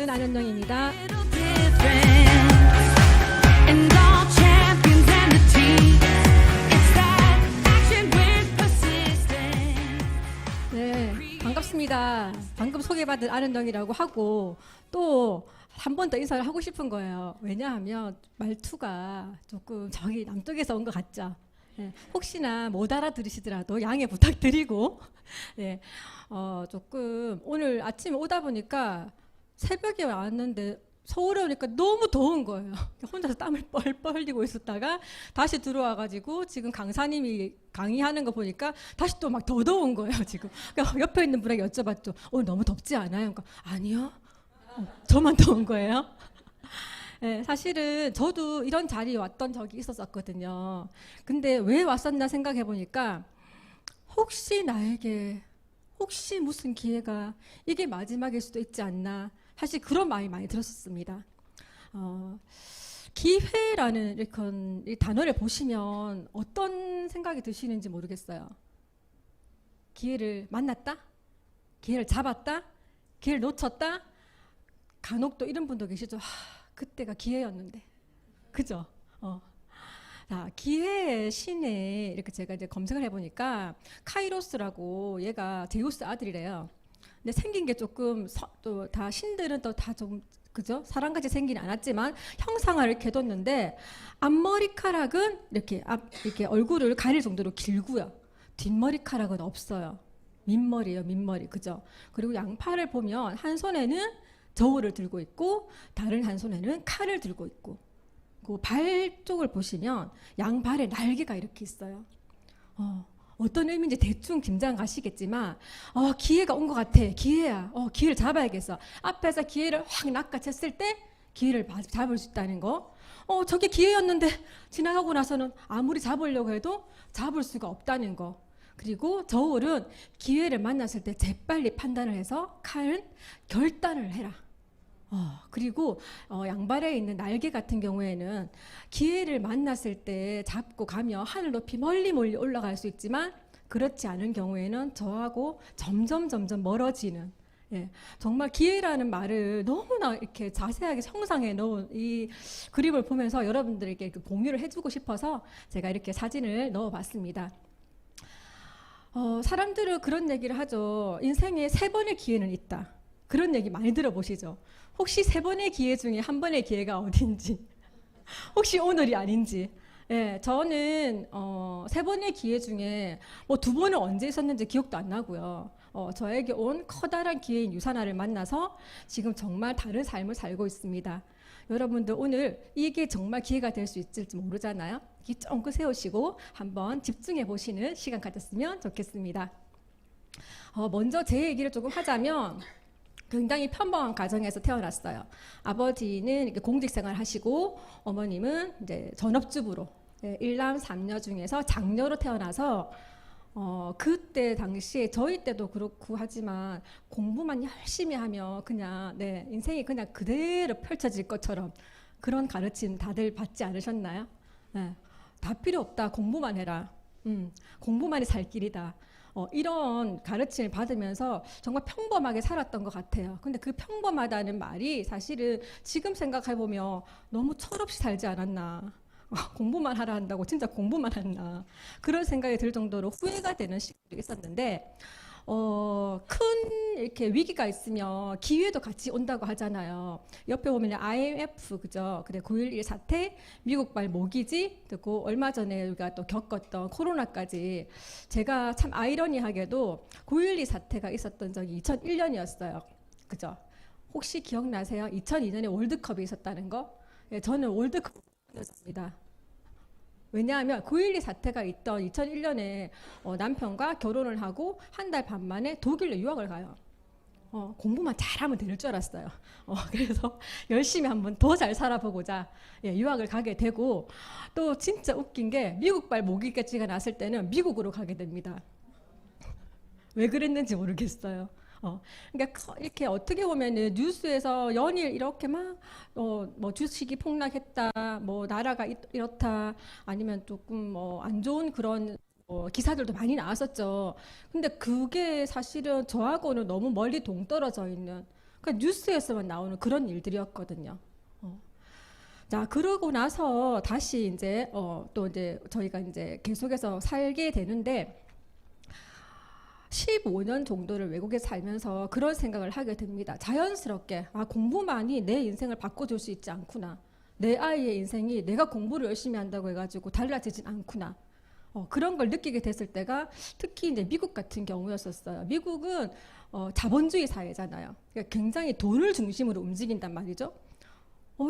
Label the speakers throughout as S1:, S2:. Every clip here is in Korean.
S1: 저는 안현정입니다. 네, 반갑습니다. 방금 소개받은 안현정이라고 하고 또 한 번 더 인사를 하고 싶은 거예요. 왜냐하면 말투가 조금 저기 남쪽에서 온 것 같죠. 네, 혹시나 못 알아들으시더라도 양해 부탁드리고 네, 조금 오늘 아침에 오다 보니까 새벽에 왔는데 서울에 오니까 너무 더운 거예요. 혼자서 땀을 뻘뻘 흘리고 있었다가 다시 들어와가지고 지금 강사님이 강의하는 거 보니까 다시 또 막 더 더운 거예요. 지금 그러니까 옆에 있는 분에게 여쭤봤죠. 오늘 너무 덥지 않아요? 그러니까 아니요. 저만 더운 거예요. 네, 사실은 저도 이런 자리에 왔던 적이 있었거든요. 근데 왜 왔었나 생각해 보니까 혹시 나에게 혹시 무슨 기회가 이게 마지막일 수도 있지 않나, 사실 그런 마음이 많이 들었었습니다. 기회라는 이 단어를 보시면 어떤 생각이 드시는지 모르겠어요. 기회를 만났다? 기회를 잡았다? 기회를 놓쳤다? 간혹 또 이런 분도 계시죠. 그때가 기회였는데, 그죠? 자, 기회의 신에 이렇게 제가 이제 검색을 해보니까 카이로스라고, 얘가 제우스 아들이래요. 근데 생긴 게 조금 또 다 신들은 또 다 좀 그죠? 사람같이 생기진 않았지만 형상을 이렇게 뒀는데 앞머리카락은 이렇게 얼굴을 가릴 정도로 길고요. 뒷머리카락은 없어요. 민머리예요, 민머리, 그죠? 그리고 양팔을 보면 한 손에는 저울을 들고 있고 다른 한 손에는 칼을 들고 있고, 그 발 쪽을 보시면 양발에 날개가 이렇게 있어요. 어떤 의미인지 대충 짐작 가시겠지만 기회가 온 것 같아. 기회야. 기회를 잡아야겠어. 앞에서 기회를 확 낚아챘을 때 기회를 잡을 수 있다는 거. 저게 기회였는데 지나가고 나서는 아무리 잡으려고 해도 잡을 수가 없다는 거. 그리고 저울은 기회를 만났을 때 재빨리 판단을 해서, 칼은 결단을 해라. 그리고 양발에 있는 날개 같은 경우에는 기회를 만났을 때 잡고 가면 하늘 높이 멀리 올라갈 수 있지만, 그렇지 않은 경우에는 저하고 점점 멀어지는, 예, 정말 기회라는 말을 너무나 이렇게 자세하게 형상해 놓은 이 그림을 보면서 여러분들에게 공유를 해주고 싶어서 제가 이렇게 사진을 넣어봤습니다. 사람들은 그런 얘기를 하죠. 인생에 3번의 기회는 있다. 그런 얘기 많이 들어보시죠. 혹시 3번의 기회 중에 한 번의 기회가 어딘지, 혹시 오늘이 아닌지. 예, 저는 3번의 기회 중에 뭐 2번은 언제 있었는지 기억도 안 나고요. 저에게 온 커다란 기회인 유산화를 만나서 지금 정말 다른 삶을 살고 있습니다. 여러분들 오늘 이게 정말 기회가 될 수 있을지 모르잖아요. 귀 쫑긋 세우시고 한번 집중해 보시는 시간 가졌으면 좋겠습니다. 먼저 제 얘기를 조금 하자면, 굉장히 평범한 가정에서 태어났어요. 아버지는 이렇게 공직생활 하시고 어머님은 이제 전업주부로, 일남 3녀 중에서 장녀로 태어나서 그때 당시에 저희 때도 그렇고 하지만 공부만 열심히 하면 그냥 인생이 그냥 그대로 펼쳐질 것처럼 그런 가르침 다들 받지 않으셨나요? 네, 다 필요 없다. 공부만 해라. 공부만이 살 길이다. 이런 가르침을 받으면서 정말 평범하게 살았던 것 같아요. 근데 그 평범하다는 말이 사실은 지금 생각해보면 너무 철없이 살지 않았나. 공부만 하라 한다고 진짜 공부만 했나. 그런 생각이 들 정도로 후회가 되는 시기도 있었는데, 큰 이렇게 위기가 있으면 기회도 같이 온다고 하잖아요. 옆에 보면 IMF, 그죠? 그래, 9.11 사태, 미국발 모기지, 그리고 얼마 전에 우리가 또 겪었던 코로나까지. 제가 참 아이러니하게도 9.12 사태가 있었던 적이 2001년이었어요. 그죠? 혹시 기억나세요? 2002년에 월드컵이 있었다는 거? 예, 저는 월드컵이었습니다. 왜냐하면 9.12 사태가 있던 2001년에 남편과 결혼을 하고 한 달 반 만에 독일로 유학을 가요. 공부만 잘하면 될 줄 알았어요. 그래서 열심히 한번 더 잘 살아보고자 유학을 가게 되고, 또 진짜 웃긴 게 미국발 모기까지가 났을 때는 미국으로 가게 됩니다. 왜 그랬는지 모르겠어요. 그러니까 이렇게 어떻게 보면은 뉴스에서 연일 이렇게 막 뭐 주식이 폭락했다, 뭐 나라가 이렇다, 아니면 조금 뭐 안 좋은 그런 기사들도 많이 나왔었죠. 근데 그게 사실은 저하고는 너무 멀리 동떨어져 있는, 그러니까 뉴스에서만 나오는 그런 일들이었거든요. 어. 자, 그러고 나서 다시 이제 또 이제 저희가 이제 계속해서 살게 되는데 15년 정도를 외국에 살면서 그런 생각을 하게 됩니다. 자연스럽게 공부만이 내 인생을 바꿔줄 수 있지 않구나. 내 아이의 인생이 내가 공부를 열심히 한다고 해가지고 달라지진 않구나. 그런 걸 느끼게 됐을 때가 특히 이제 미국 같은 경우였었어요. 미국은 자본주의 사회잖아요. 그러니까 굉장히 돈을 중심으로 움직인단 말이죠.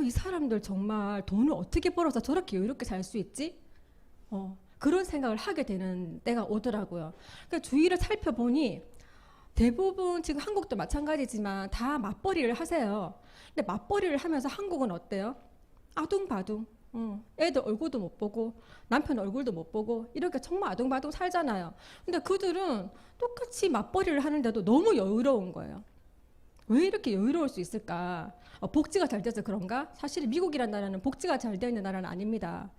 S1: 이 사람들 정말 돈을 어떻게 벌어서 저렇게 여유롭게 살 수 있지? 그런 생각을 하게 되는 때가 오더라고요. 그러니까 주위를 살펴보니 대부분 지금 한국도 마찬가지지만 다 맞벌이를 하세요. 근데 맞벌이를 하면서 한국은 어때요? 아둥바둥. 애들 얼굴도 못 보고 남편 얼굴도 못 보고 이렇게 정말 아둥바둥 살잖아요. 근데 그들은 똑같이 맞벌이를 하는데도 너무 여유로운 거예요. 왜 이렇게 여유로울 수 있을까? 복지가 잘 돼서 그런가? 사실 미국이란 나라는 복지가 잘 되어 있는 나라는 아닙니다.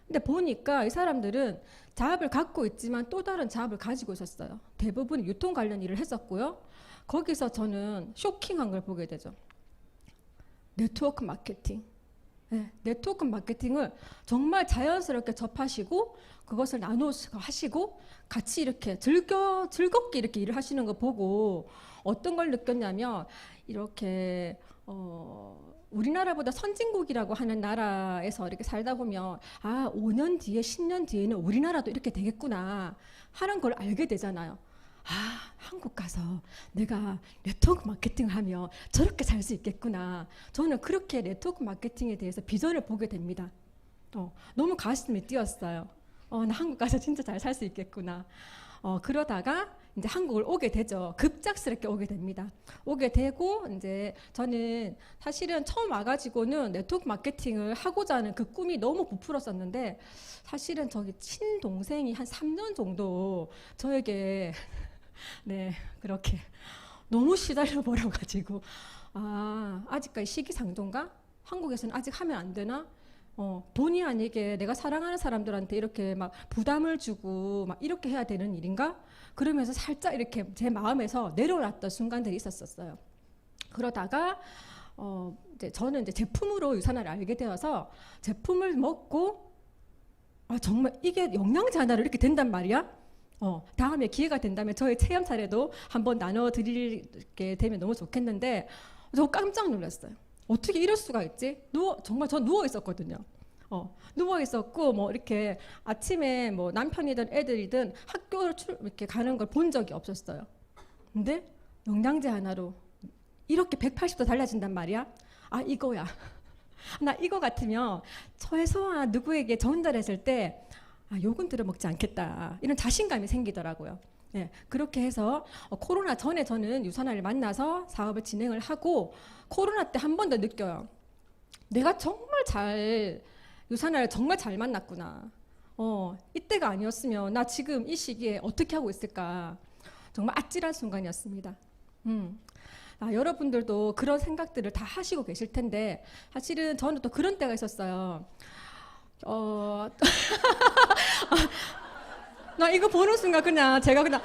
S1: 근데 보니까 이 사람들은 자업을 갖고 있지만 또 다른 자업을 가지고 있었어요. 대부분 유통 관련 일을 했었고요. 거기서 저는 쇼킹한 걸 보게 되죠. 네트워크 마케팅. 네, 네트워크 마케팅을 정말 자연스럽게 접하시고 그것을 나누시고 같이 이렇게 즐겁게 이렇게 일을 하시는 거 보고 어떤 걸 느꼈냐면 이렇게 우리나라보다 선진국이라고 하는 나라에서 이렇게 살다 보면 5년 뒤에 10년 뒤에는 우리나라도 이렇게 되겠구나 하는 걸 알게 되잖아요. 한국 가서 내가 네트워크 마케팅을 하면 저렇게 살 수 있겠구나. 저는 그렇게 네트워크 마케팅에 대해서 비전을 보게 됩니다. 너무 가슴이 뛰었어요. 나 한국 가서 진짜 잘 살 수 있겠구나. 그러다가 이제 한국을 오게 되죠. 급작스럽게 오게 됩니다. 오게 되고 이제 저는 사실은 처음 와가지고는 네트워크 마케팅을 하고자 하는 그 꿈이 너무 부풀었었는데 사실은 저기 친동생이 한 3년 정도 저에게 네, 그렇게 너무 시달려 버려가지고 아직까지 시기상조인가? 한국에서는 아직 하면 안 되나? 본의 아니게 내가 사랑하는 사람들한테 이렇게 막 부담을 주고 막 이렇게 해야 되는 일인가? 그러면서 살짝 이렇게 제 마음에서 내려놨던 순간들이 있었어요. 그러다가 이제 저는 이제 제품으로 유산화를 알게 되어서 제품을 먹고 정말 이게 영양제 하나로 이렇게 된단 말이야? 다음에 기회가 된다면 저의 체험 사례도 한번 나눠드리게 되면 너무 좋겠는데 저 깜짝 놀랐어요. 어떻게 이럴 수가 있지? 정말 저 누워 있었거든요. 누워 있었고 뭐 이렇게 아침에 뭐 남편이든 애들이든 학교를 이렇게 가는 걸 본 적이 없었어요. 근데 영양제 하나로 이렇게 180도 달라진단 말이야? 이거야. 나 이거 같으면 최소한 누구에게 전달했을 때 욕은 들어먹지 않겠다 이런 자신감이 생기더라고요. 네, 그렇게 해서 코로나 전에 저는 유산화를 만나서 사업을 진행을 하고 코로나 때 한 번 더 느껴요. 내가 정말 유산화를 정말 잘 만났구나. 이때가 아니었으면 나 지금 이 시기에 어떻게 하고 있을까. 정말 아찔한 순간이었습니다. 여러분들도 그런 생각들을 다 하시고 계실 텐데 사실은 저는 또 그런 때가 있었어요. 나 이거 보는 순간 제가 그냥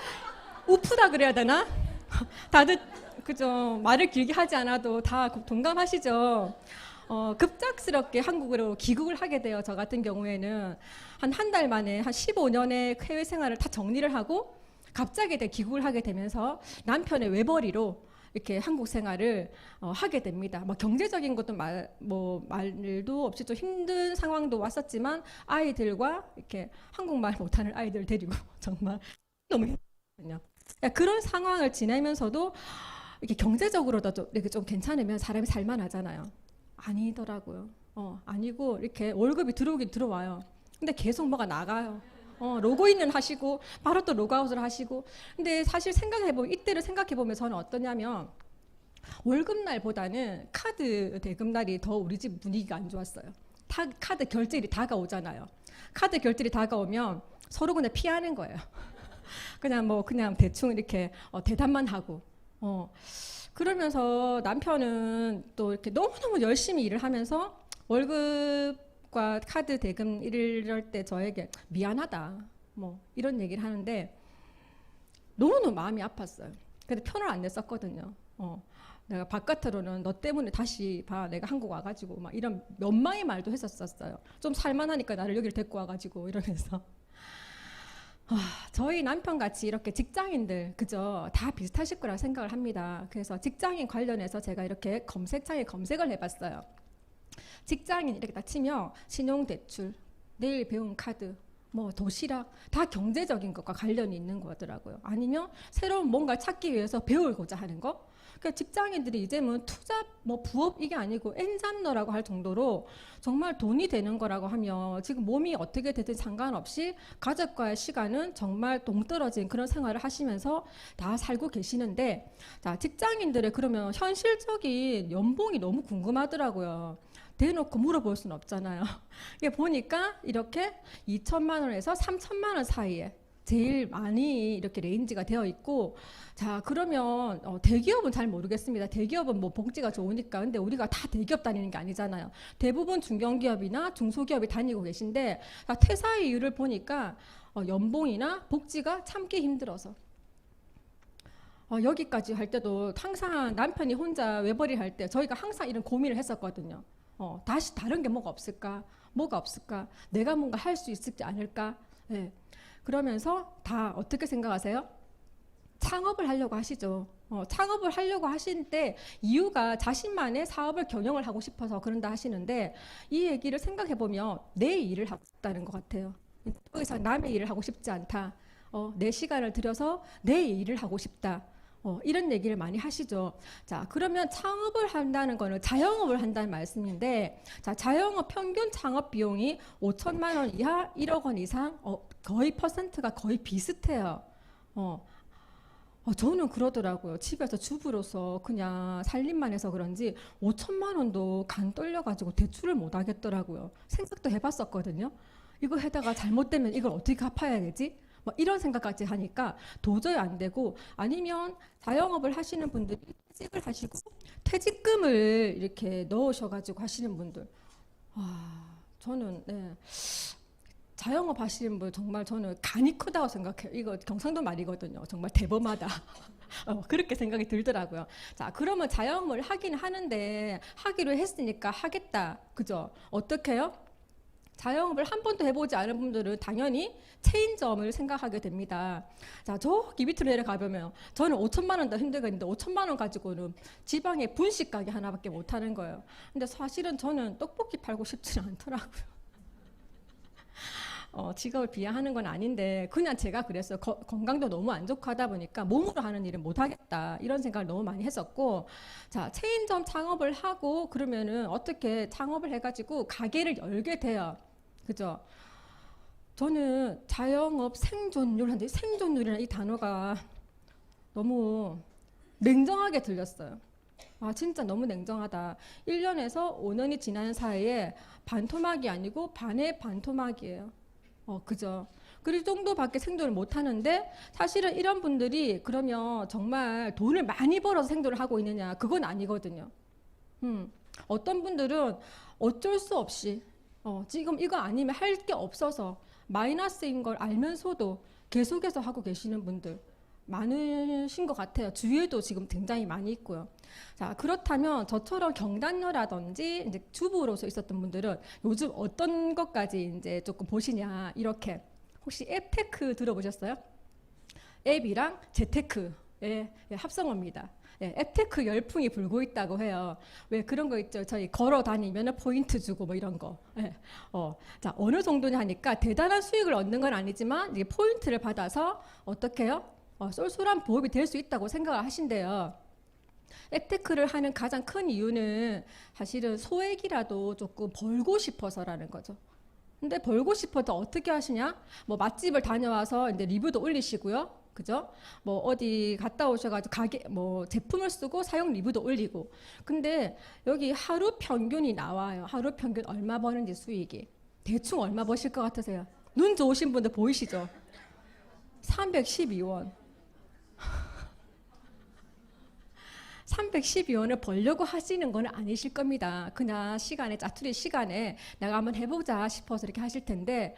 S1: 우프다 그래야 되나? 다들 그죠? 말을 길게 하지 않아도 다 동감하시죠? 급작스럽게 한국으로 귀국을 하게 돼요. 저 같은 경우에는 한 달 만에 한 15년의 해외 생활을 다 정리를 하고 갑자기 귀국을 하게 되면서 남편의 외벌이로 이렇게 한국 생활을 하게 됩니다. 뭐 경제적인 것도 말도 없이 좀 힘든 상황도 왔었지만 아이들과 이렇게 한국말 못하는 아이들 데리고 정말 너무 힘들거든요. 그런 상황을 지내면서도 이렇게 경제적으로도 이렇게 좀 괜찮으면 사람이 살만하잖아요. 아니더라고요. 아니고 이렇게 월급이 들어오긴 들어와요. 근데 계속 뭐가 나가요. 로그인은 하시고 바로 또 로그아웃을 하시고. 근데 사실 이때를 생각해보면 저는 어떠냐면 월급날보다는 카드 대금날이 더 우리 집 분위기가 안 좋았어요. 카드 결제일이 다가오잖아요. 카드 결제일이 다가오면 서로 그냥 피하는 거예요. 그냥 대충 이렇게 대답만 하고. 그러면서 남편은 또 이렇게 너무너무 열심히 일을 하면서 월급과 카드 대금 이럴 때 저에게 미안하다 뭐 이런 얘기를 하는데 너무너무 마음이 아팠어요. 근데 편을 안 냈었거든요. 내가 바깥으로는 너 때문에 다시 봐 내가 한국 와가지고 막 이런 면망의 말도 했었어요. 좀 살만하니까 나를 여기를 데리고 와가지고 이러면서. 저희 남편같이 이렇게 직장인들 그죠 다 비슷하실 거라 생각을 합니다. 그래서 직장인 관련해서 제가 이렇게 검색창에 검색을 해봤어요. 직장인 이렇게 딱 치면 신용대출, 내일 배운 카드, 뭐 도시락 다 경제적인 것과 관련이 있는 거더라고요. 아니면 새로운 뭔가를 찾기 위해서 배우고자 하는 거. 그러니까 직장인들이 이제는 투잡, 뭐 부업 이게 아니고 엔잡러라고 할 정도로 정말 돈이 되는 거라고 하면 지금 몸이 어떻게 되든 상관없이 가족과의 시간은 정말 동떨어진 그런 생활을 하시면서 다 살고 계시는데, 자, 직장인들의 그러면 현실적인 연봉이 너무 궁금하더라고요. 대놓고 물어볼 수는 없잖아요. 이게 보니까 이렇게 2천만 원에서 3천만 원 사이에 제일 많이 이렇게 레인지가 되어 있고, 자 그러면 대기업은 잘 모르겠습니다. 대기업은 뭐 복지가 좋으니까. 근데 우리가 다 대기업 다니는 게 아니잖아요. 대부분 중견기업이나 중소기업이 다니고 계신데, 퇴사 이유를 보니까 연봉이나 복지가 참기 힘들어서. 여기까지 할 때도 항상 남편이 혼자 외벌이 할 때 저희가 항상 이런 고민을 했었거든요. 다시 다른 게 뭐가 없을까? 뭐가 없을까? 내가 뭔가 할 수 있을지 않을까? 네. 그러면서 다 어떻게 생각하세요? 창업을 하려고 하시죠. 창업을 하려고 하실 때 이유가 자신만의 사업을 경영을 하고 싶어서 그런다 하시는데, 이 얘기를 생각해 보면 내 일을 하고 싶다는 것 같아요. 더 이상 남의 일을 하고 싶지 않다. 내 시간을 들여서 내 일을 하고 싶다. 이런 얘기를 많이 하시죠. 자, 그러면 창업을 한다는 거는 자영업을 한다는 말씀인데, 자, 자영업 평균 창업 비용이 5천만 원 이하 1억 원 이상, 거의 퍼센트가 거의 비슷해요. 저는 그러더라고요. 집에서 주부로서 그냥 살림만 해서 그런지 5천만 원도 간 떨려가지고 대출을 못 하겠더라고요. 생각도 해봤었거든요. 이거 해다가 잘못되면 이걸 어떻게 갚아야 되지? 뭐 이런 생각까지 하니까 도저히 안 되고, 아니면 자영업을 하시는 분들이 퇴직을 하시고 퇴직금을 이렇게 넣으셔가지고 하시는 분들, 저는 네. 자영업 하시는 분 정말 저는 간이 크다고 생각해요. 이거 경상도 말이거든요. 정말 대범하다. 그렇게 생각이 들더라고요. 자, 그러면 자영업을 하긴 하는데 하기로 했으니까 하겠다. 그죠? 어떻게 해요? 자영업을 한 번도 해보지 않은 분들은 당연히 체인점을 생각하게 됩니다. 자, 저기 밑으로 내려가보면 저는 5천만 원 더 힘들겠는데 5천만 원 가지고는 지방에 분식 가게 하나밖에 못 하는 거예요. 근데 사실은 저는 떡볶이 팔고 싶지는 않더라고요. 직업을 비하하는 건 아닌데 그냥 제가 그랬어요. 건강도 너무 안 좋고 하다 보니까 몸으로 하는 일은 못 하겠다 이런 생각을 너무 많이 했었고, 자, 체인점 창업을 하고 그러면은 어떻게 창업을 해가지고 가게를 열게 돼요. 그죠? 저는 자영업 생존율 한데 생존율이라는 이 단어가 너무 냉정하게 들렸어요. 진짜 너무 냉정하다. 1년에서 5년이 지나는 사이에 반토막이 아니고 반의 반토막이에요. 그죠. 그 정도밖에 생존을 못 하는데, 사실은 이런 분들이 그러면 정말 돈을 많이 벌어서 생존을 하고 있느냐? 그건 아니거든요. 어떤 분들은 어쩔 수 없이 지금 이거 아니면 할 게 없어서 마이너스인 걸 알면서도 계속해서 하고 계시는 분들 많으신 것 같아요. 주위에도 지금 굉장히 많이 있고요. 자, 그렇다면 저처럼 경단녀라든지 이제 주부로서 있었던 분들은 요즘 어떤 것까지 이제 조금 보시냐, 이렇게. 혹시 앱테크 들어보셨어요? 앱이랑 재테크의 합성어입니다. 앱테크 열풍이 불고 있다고 해요. 왜 그런 거 있죠? 저희 걸어 다니면 포인트 주고 뭐 이런 거. 자, 어느 정도냐 하니까 대단한 수익을 얻는 건 아니지만 이게 포인트를 받아서 어떻게 해요? 쏠쏠한 부업이 될 수 있다고 생각을 하신대요. 앱테크를 하는 가장 큰 이유는 사실은 소액이라도 조금 벌고 싶어서라는 거죠. 근데 벌고 싶어도 어떻게 하시냐? 뭐 맛집을 다녀와서 이제 리뷰도 올리시고요. 그죠? 뭐 어디 갔다 오셔가지고 가게 뭐 제품을 쓰고 사용 리뷰도 올리고. 근데 여기 하루 평균이 나와요. 하루 평균 얼마 버는지 수익이. 대충 얼마 버실 것 같으세요? 눈 좋으신 분들 보이시죠? 312원. 312원을 벌려고 하시는 건 아니실 겁니다. 그냥 시간에, 짜투리 시간에 내가 한번 해보자 싶어서 이렇게 하실 텐데,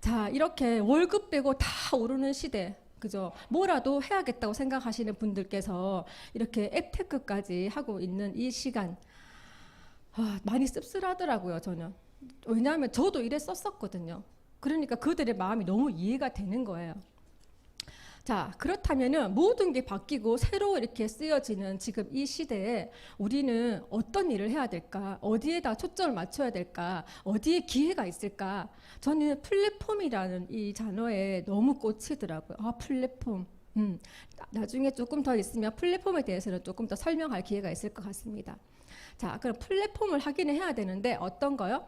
S1: 자, 이렇게 월급 빼고 다 오르는 시대, 그죠? 뭐라도 해야겠다고 생각하시는 분들께서 이렇게 앱테크까지 하고 있는 이 시간, 많이 씁쓸하더라고요, 저는. 왜냐하면 저도 이랬었거든요. 그러니까 그들의 마음이 너무 이해가 되는 거예요. 자, 그렇다면은 모든 게 바뀌고 새로 이렇게 쓰여지는 지금 이 시대에 우리는 어떤 일을 해야 될까? 어디에다 초점을 맞춰야 될까? 어디에 기회가 있을까? 저는 플랫폼이라는 이 단어에 너무 꽂히더라고요. 플랫폼. 나중에 조금 더 있으면 플랫폼에 대해서는 조금 더 설명할 기회가 있을 것 같습니다. 자, 그럼 플랫폼을 하기는 해야 되는데 어떤 거요?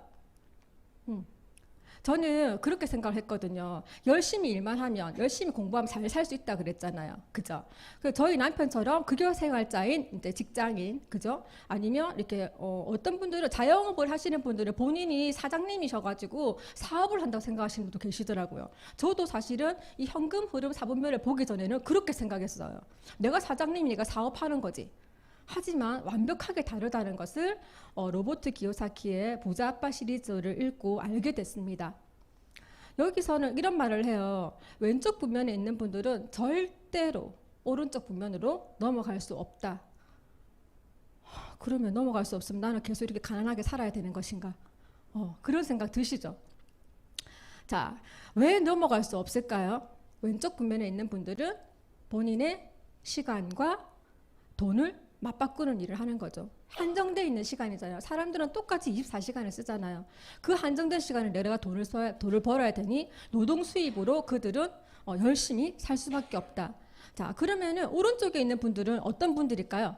S1: 저는 그렇게 생각을 했거든요. 열심히 일만 하면, 열심히 공부하면 잘 살 수 있다 그랬잖아요. 그죠? 저희 남편처럼 급여 생활자인 이제 직장인, 그죠? 아니면 이렇게 어떤 분들은 자영업을 하시는 분들은 본인이 사장님이셔가지고 사업을 한다고 생각하시는 분도 계시더라고요. 저도 사실은 이 현금 흐름 4분면을 보기 전에는 그렇게 생각했어요. 내가 사장님이니까 사업하는 거지. 하지만 완벽하게 다르다는 것을 로버트 기요사키의 부자 아빠 시리즈를 읽고 알게 됐습니다. 여기서는 이런 말을 해요. 왼쪽 분면에 있는 분들은 절대로 오른쪽 분면으로 넘어갈 수 없다. 그러면 넘어갈 수 없으면 나는 계속 이렇게 가난하게 살아야 되는 것인가? 그런 생각 드시죠? 자, 왜 넘어갈 수 없을까요? 왼쪽 분면에 있는 분들은 본인의 시간과 돈을 맞바꾸는 일을 하는 거죠. 한정되어 있는 시간이잖아요. 사람들은 똑같이 24시간을 쓰잖아요. 그 한정된 시간을 내가 돈을 벌어야 되니 노동 수입으로 그들은 열심히 살 수밖에 없다. 자, 그러면은 오른쪽에 있는 분들은 어떤 분들일까요?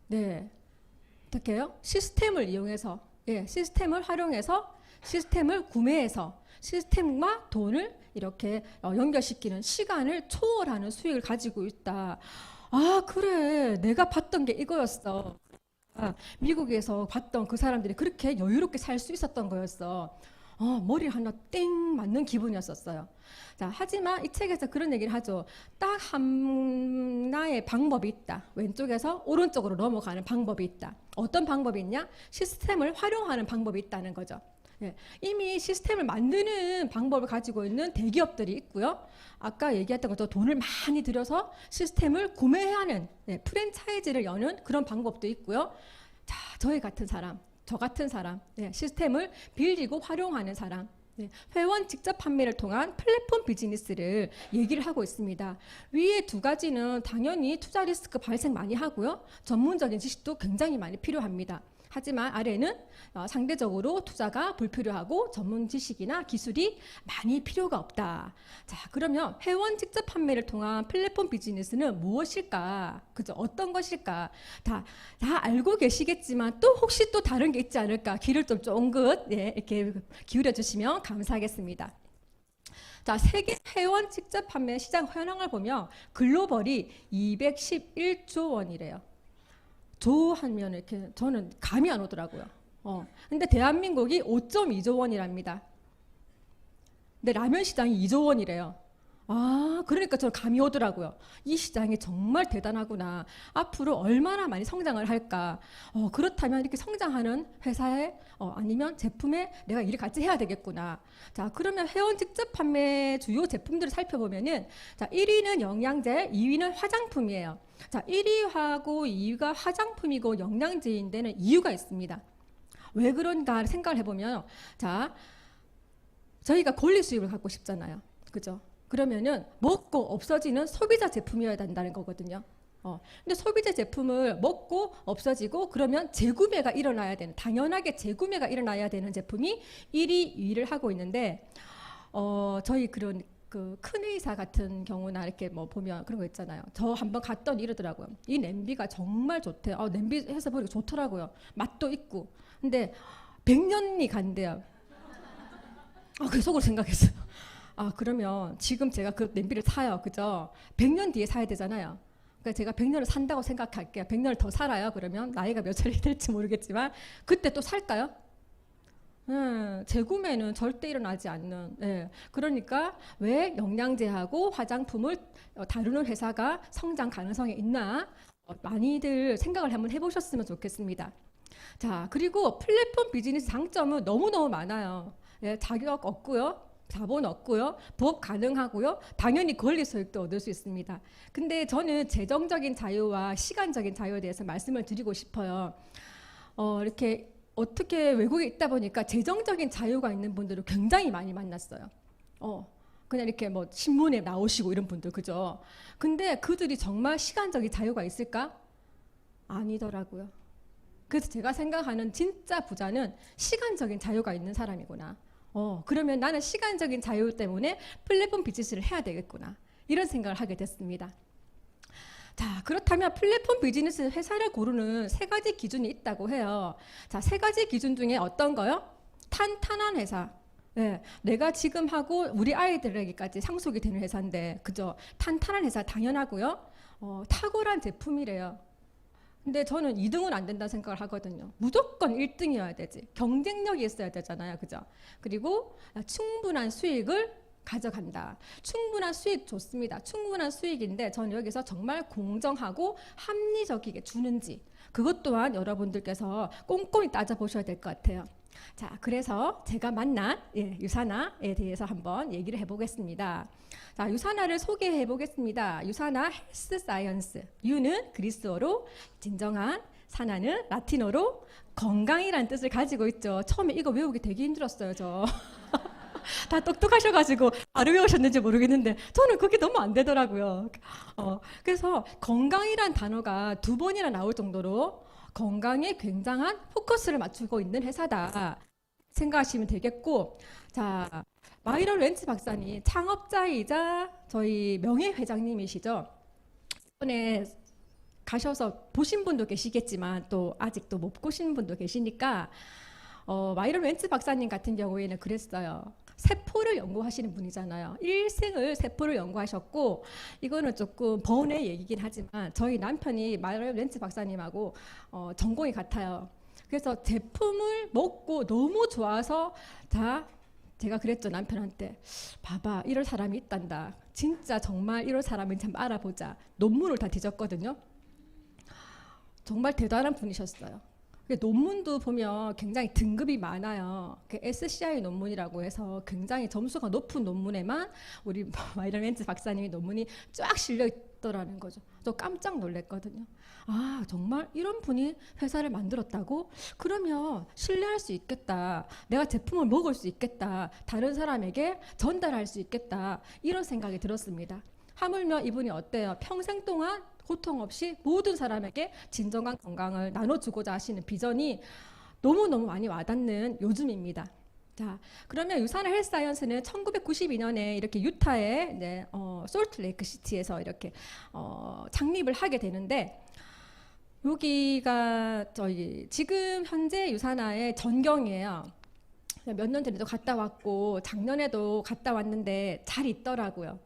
S1: 네, 어떻게 해요? 시스템을 이용해서, 시스템을 활용해서, 시스템을 구매해서, 시스템과 돈을 이렇게 연결시키는 시간을 초월하는 수익을 가지고 있다. 그래. 내가 봤던 게 이거였어. 미국에서 봤던 그 사람들이 그렇게 여유롭게 살 수 있었던 거였어. 머리 하나 땡 맞는 기분이었었어요. 자, 하지만 이 책에서 그런 얘기를 하죠. 딱 하나의 방법이 있다. 왼쪽에서 오른쪽으로 넘어가는 방법이 있다. 어떤 방법이 있냐? 시스템을 활용하는 방법이 있다는 거죠. 이미 시스템을 만드는 방법을 가지고 있는 대기업들이 있고요. 아까 얘기했던 것처럼 돈을 많이 들여서 시스템을 구매하는 프랜차이즈를 여는 그런 방법도 있고요. 자, 저희 같은 사람, 저 같은 사람, 시스템을 빌리고 활용하는 사람, 회원 직접 판매를 통한 플랫폼 비즈니스를 얘기를 하고 있습니다. 위에 두 가지는 당연히 투자 리스크 발생 많이 하고요. 전문적인 지식도 굉장히 많이 필요합니다. 하지만 아래는 상대적으로 투자가 불필요하고 전문 지식이나 기술이 많이 필요가 없다. 자, 그러면 회원 직접 판매를 통한 플랫폼 비즈니스는 무엇일까? 그죠? 어떤 것일까? 다 알고 계시겠지만 또 혹시 또 다른 게 있지 않을까? 귀를 좀 쫑긋 이렇게 기울여 주시면 감사하겠습니다. 자, 세계 회원 직접 판매 시장 현황을 보면 글로벌이 211조 원이래요. 조 하면 이렇게 저는 감이 안 오더라고요. 근데 대한민국이 5.2조 원이랍니다. 근데 라면 시장이 2조 원이래요. 그러니까 저는 감이 오더라고요. 이 시장이 정말 대단하구나. 앞으로 얼마나 많이 성장을 할까. 그렇다면 이렇게 성장하는 회사에 아니면 제품에 내가 일을 같이 해야 되겠구나. 자, 그러면 회원 직접 판매 주요 제품들을 살펴보면은, 자, 1위는 영양제, 2위는 화장품이에요. 자, 1위하고 2위가 화장품이고 영양제인 데는 이유가 있습니다. 왜 그런가 생각을 해보면, 자, 저희가 권리 수입을 갖고 싶잖아요. 그죠? 그러면은 먹고 없어지는 소비자 제품이어야 된다는 거거든요. 근데 소비자 제품을 먹고 없어지고 그러면 재구매가 일어나야 되는, 당연하게 재구매가 일어나야 되는 제품이 1위, 2위를 하고 있는데, 저희 그런 그 큰 회사 같은 경우나 이렇게 뭐 보면 그런 거 있잖아요. 저 한번 갔더니 이러더라고요. 이 냄비가 정말 좋대요. 냄비 해서 보니까 좋더라고요. 맛도 있고. 근데 100년이 간대요. 그 속으로 생각했어요. 그러면 지금 제가 그 냄비를 사요. 그죠? 100년 뒤에 사야 되잖아요. 그러니까 제가 100년을 산다고 생각할게요. 100년을 더 살아요. 그러면 나이가 몇 살이 될지 모르겠지만 그때 또 살까요? 재구매는 절대 일어나지 않는. 그러니까 왜 영양제하고 화장품을 다루는 회사가 성장 가능성이 있나 많이들 생각을 한번 해보셨으면 좋겠습니다. 자, 그리고 플랫폼 비즈니스 장점은 너무너무 많아요. 자격 없고요. 자본 없고요. 부업 가능하고요. 당연히 권리 소득도 얻을 수 있습니다. 근데 저는 재정적인 자유와 시간적인 자유에 대해서 말씀을 드리고 싶어요. 이렇게 어떻게 외국에 있다 보니까 재정적인 자유가 있는 분들을 굉장히 많이 만났어요. 그냥 이렇게 뭐 신문에 나오시고 이런 분들, 그죠? 근데 그들이 정말 시간적인 자유가 있을까? 아니더라고요. 그래서 제가 생각하는 진짜 부자는 시간적인 자유가 있는 사람이구나. 그러면 나는 시간적인 자유 때문에 플랫폼 비즈니스를 해야 되겠구나. 이런 생각을 하게 됐습니다. 자, 그렇다면 플랫폼 비즈니스 회사를 고르는 세 가지 기준이 있다고 해요. 자, 세 가지 기준 중에 어떤 거요? 탄탄한 회사. 네, 내가 지금 하고 우리 아이들에게까지 상속이 되는 회사인데, 그죠? 탄탄한 회사 당연하고요. 탁월한 제품이래요. 근데 저는 2등은 안 된다 생각을 하거든요. 무조건 1등이어야 되지. 경쟁력이 있어야 되잖아요. 그죠? 그리고 충분한 수익을 가져간다. 충분한 수익 좋습니다. 충분한 수익인데 저는 여기서 정말 공정하고 합리적이게 주는지 그것 또한 여러분들께서 꼼꼼히 따져보셔야 될 것 같아요. 자, 그래서 제가 만난 유사나에 대해서 한번 얘기를 해보겠습니다. 자, 유사나를 소개해 보겠습니다. 유사나 헬스 사이언스. 유는 그리스어로 진정한, 사나는 라틴어로 건강이라는 뜻을 가지고 있죠. 처음에 이거 외우기 되게 힘들었어요, 저. 다 똑똑하셔가지고 바로 외우셨는지 모르겠는데 저는 그게 너무 안 되더라고요. 그래서 건강이란 단어가 2번이나 나올 정도로 건강에 굉장한 포커스를 맞추고 있는 회사다 생각하시면 되겠고, 자, 마이럴 렌츠 박사님 창업자이자 저희 명예회장님이시죠. 이번에 가셔서 보신 분도 계시겠지만 또 아직도 못 보신 분도 계시니까 마이럴 렌츠 박사님 같은 경우에는 그랬어요. 세포를 연구하시는 분이잖아요. 일생을 세포를 연구하셨고, 이거는 조금 번외 얘기긴 하지만 저희 남편이 마이럴 렌츠 박사님하고 전공이 같아요. 그래서 제품을 먹고 너무 좋아서 제가 그랬죠, 남편한테. 봐봐, 이럴 사람이 있단다. 진짜 정말 이럴 사람은 참 알아보자. 논문을 다 뒤졌거든요. 정말 대단한 분이셨어요. 논문도 보면 굉장히 등급이 많아요. SCI 논문이라고 해서 굉장히 점수가 높은 논문에만 우리 마이럴 렌츠 박사님의 논문이 쫙 실려 있더라는 거죠. 저 깜짝 놀랐거든요. 아, 정말 이런 분이 회사를 만들었다고? 그러면 신뢰할 수 있겠다. 내가 제품을 먹을 수 있겠다. 다른 사람에게 전달할 수 있겠다. 이런 생각이 들었습니다. 하물며 이분이 어때요? 평생 동안 고통 없이 모든 사람에게 진정한 건강을 나눠주고자 하시는 비전이 너무너무 많이 와닿는 요즘입니다. 자, 그러면 유사나 헬스 사이언스는 1992년에 이렇게 유타의 솔트레이크 시티에서 이렇게 창립을 하게 되는데, 여기가 저희 지금 현재 유사나의 전경이에요. 몇 년 전에도 갔다 왔고 작년에도 갔다 왔는데 잘 있더라고요.